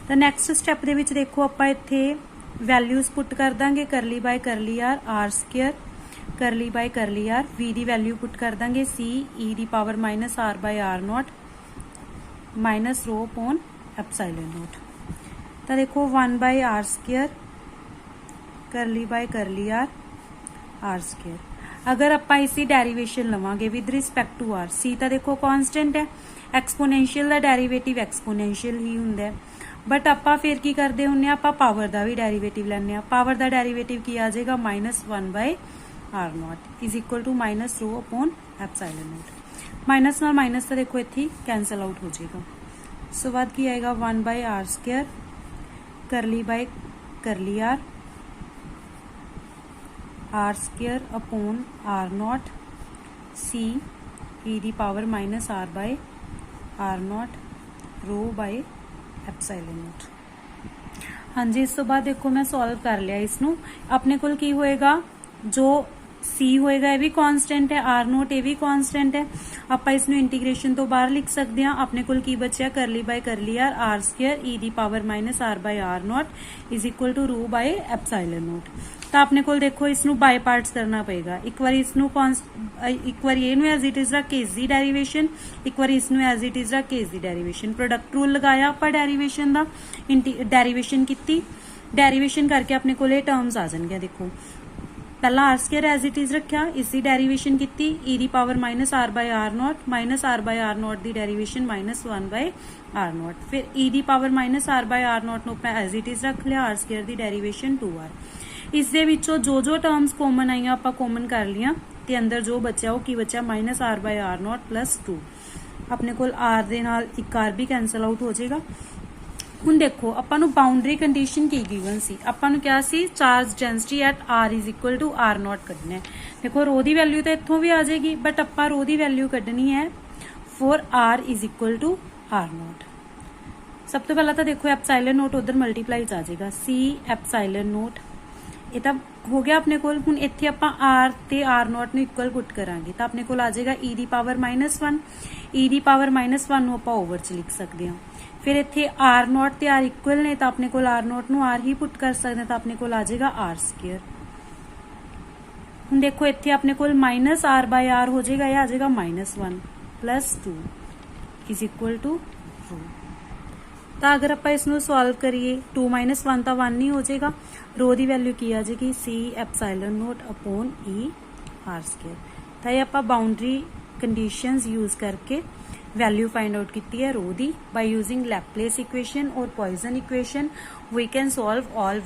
ਤਾਂ ਨੈਕਸਟ ਸਟੈਪ ਦੇ ਵਿੱਚ ਦੇਖੋ ਆਪਾਂ ਇੱਥੇ ਵੈਲਿਊਜ਼ ਪੁੱਟ ਕਰ ਦਾਂਗੇ curly by curly r square curly by curly r v ਦੀ ਵੈਲਿਊ ਪੁੱਟ ਕਰ ਦਾਂਗੇ c e ਦੀ power minus r by r naught minus rho upon epsilon note. ਤਾਂ ਦੇਖੋ 1/r square curly by curly r square. अगर ਆਪਾਂ ਇਸੀ derivation ਲਵਾਂਗੇ with respect to r, c ਤਾਂ ਦੇਖੋ ਕਾਂਸਟੈਂਟ ਹੈ, ਐਕਸਪੋਨੈਂਸ਼ੀਅਲ ਦਾ ਡੈਰੀਵੇਟਿਵ ਐਕਸਪੋਨੈਂਸ਼ੀਅਲ ਹੀ ਹੁੰਦਾ ਹੈ, ਬਟ ਆਪਾਂ ਫਿਰ ਕੀ ਕਰਦੇ ਹੁੰਨੇ ਆ ਆਪਾਂ ਪਾਵਰ ਦਾ ਵੀ ਡੈਰੀਵੇਟਿਵ ਲੈਂਦੇ ਆ। ਪਾਵਰ ਦਾ ਡੈਰੀਵੇਟਿਵ ਕੀ ਆ ਜਾਏਗਾ -1/r naught is equal to minus rho upon epsilon naught. Minus ਨਾਲ ਮਾਈਨਸ ਤਾਂ ਦੇਖੋ ਇੱਥੇ ਕੈਂਸਲ ਆਊਟ ਹੋ ਜਾਏਗਾ। ਉਸ ਤੋਂ ਬਾਅਦ ਕੀ ਆਏਗਾ 1/r square curly by curly r square upon r naught c e the power minus r by r naught rho by epsilon naught. हाँ जी, इस तो बाद देखो मैं सॉल्व कर लिया इसनू। अपने कोल की होएगा, जो C होएगा ये भी कांस्टेंट है, आर नोट ये भी कांस्टेंट है। ਆਪਾਂ इसनू इंटीग्रेशन तो बाहर लिख सकते हैं। अपने कोल की बचा curly by curly r square e the power minus r by r naught is equal to rho by epsilon naught. तो अपने कोल देखो इसनू बाय पार्ट्स करना पेगा। एक बार इसनू एक बार ਇਹਨੂੰ एज इट इज रख के इसकी डेरिवेशन, एक बार इसनू एज इट इज रख के इसकी डेरिवेशन। प्रोडक्ट रूल लगाया ਆਪਾਂ डेरिवेशन ਦਾ, डेरिवेशन की डेरिवेशन करके अपने कोल टर्म्स आ जाएंगे। देखो पहला r square as it is रखा, इसकी डेरिवेशन की e the power minus r by r naught, minus r by r naught की derivation minus 1 by r naught. फिर e the power minus r by r naught ਨੂੰ ਆਪਾਂ as it is रख लिया, are square की derivation 2r। इस दे विचों जो टर्म्स कॉमन आईਆਂ ਆਪਾਂ कॉमन कर लिया ਤੇ अंदर जो बचा वो की बचा minus r by r naught plus 2। अपने कोल आर दे नाल एक आर भी कैंसल आउट हो जाएगा। ਹੁਣ ਦੇਖੋ ਆਪਾਂ ਨੂੰ ਬਾਉਂਡਰੀ ਕੰਡੀਸ਼ਨ ਕੀ ਗਿਵਨ ਸੀ, ਆਪਾਂ ਨੂੰ ਕਿਹਾ ਸੀ charge density at r is equal to r naught ਕੱਢਣਾ ਹੈ। ਦੇਖੋ ਰੋ ਦੀ ਵੈਲਿਊ ਤਾਂ ਇੱਥੋਂ ਵੀ ਆ ਜਾਏਗੀ, ਬਟ ਆਪਾਂ ਰੋ ਦੀ ਵੈਲਿਊ ਕੱਢਣੀ ਹੈ for r is equal to r naught. ਸਭ ਤੋਂ ਪਹਿਲਾਂ ਤਾਂ ਦੇਖੋ ਐਪਸਾਈਲਨ ਨੋਟ ਉਧਰ ਮਲਟੀਪਲਾਈ ਆ ਜਾਏਗਾ, c ਐਪਸਾਈਲਨ ਨੋਟ ਇਹ ਤਾਂ ਹੋ ਗਿਆ ਆਪਣੇ ਕੋਲ। ਹੁਣ ਇੱਥੇ ਆਪਾਂ r ਤੇ r ਨੋਟ ਨੂੰ ਇਕੁਅਲ ਪੁੱਟ ਕਰਾਂਗੇ ਤਾਂ ਆਪਣੇ ਕੋਲ ਆ ਜਾਏਗਾ e ਦੀ ਪਾਵਰ -1। e ਦੀ ਪਾਵਰ -1 ਨੂੰ ਆਪਾਂ ਓਵਰ ਚ ਲਿਖ ਸਕਦੇ ਹਾਂ। फिर इत्थे आर नॉट ते आर इक्वल ने तो अपने कोल आर नॉट नू आर ही पुट कर सकते हैं, तो अपने कोल आ जाएगा आर स्केयर। हुण देखो इत्थे अपने कोल माइनस आर बाय आर हो जाएगा, यह आ जाएगा -1 प्लस 2 इज इक्वल टू रो। तो अगर आप इसनू सॉल्व करिए 2 - 1 तो 1 ही हो जाएगा। रो की वैल्यू की आ जाएगी c epsilon naught upon e r square. तो ये आप बाउंड्री कंडीशंस यूज करके वैल्यू फाइंड आउट की है रो दी। बाय यूजिंग लैपलेस इक्वेशन और Poisson equation we can solve all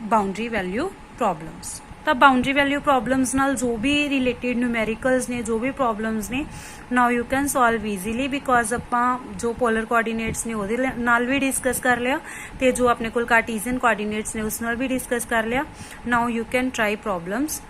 boundary value problems. तो बाउंड्री वैल्यू प्रॉब्लम्स नाल जो भी रिलेटेड न्यूमेरिकल्स ने, जो भी प्रॉब्लम्स ने, now you can solve easily because आपां जो पोलर कोआर्डीनेट्स ने उहदे नाल भी डिस्कस कर लिया ते जो अपने कोल कार्टीजियन कोआर्डीनेट्स ने उस नाल भी डिस्कस कर लिया। Now you can try problems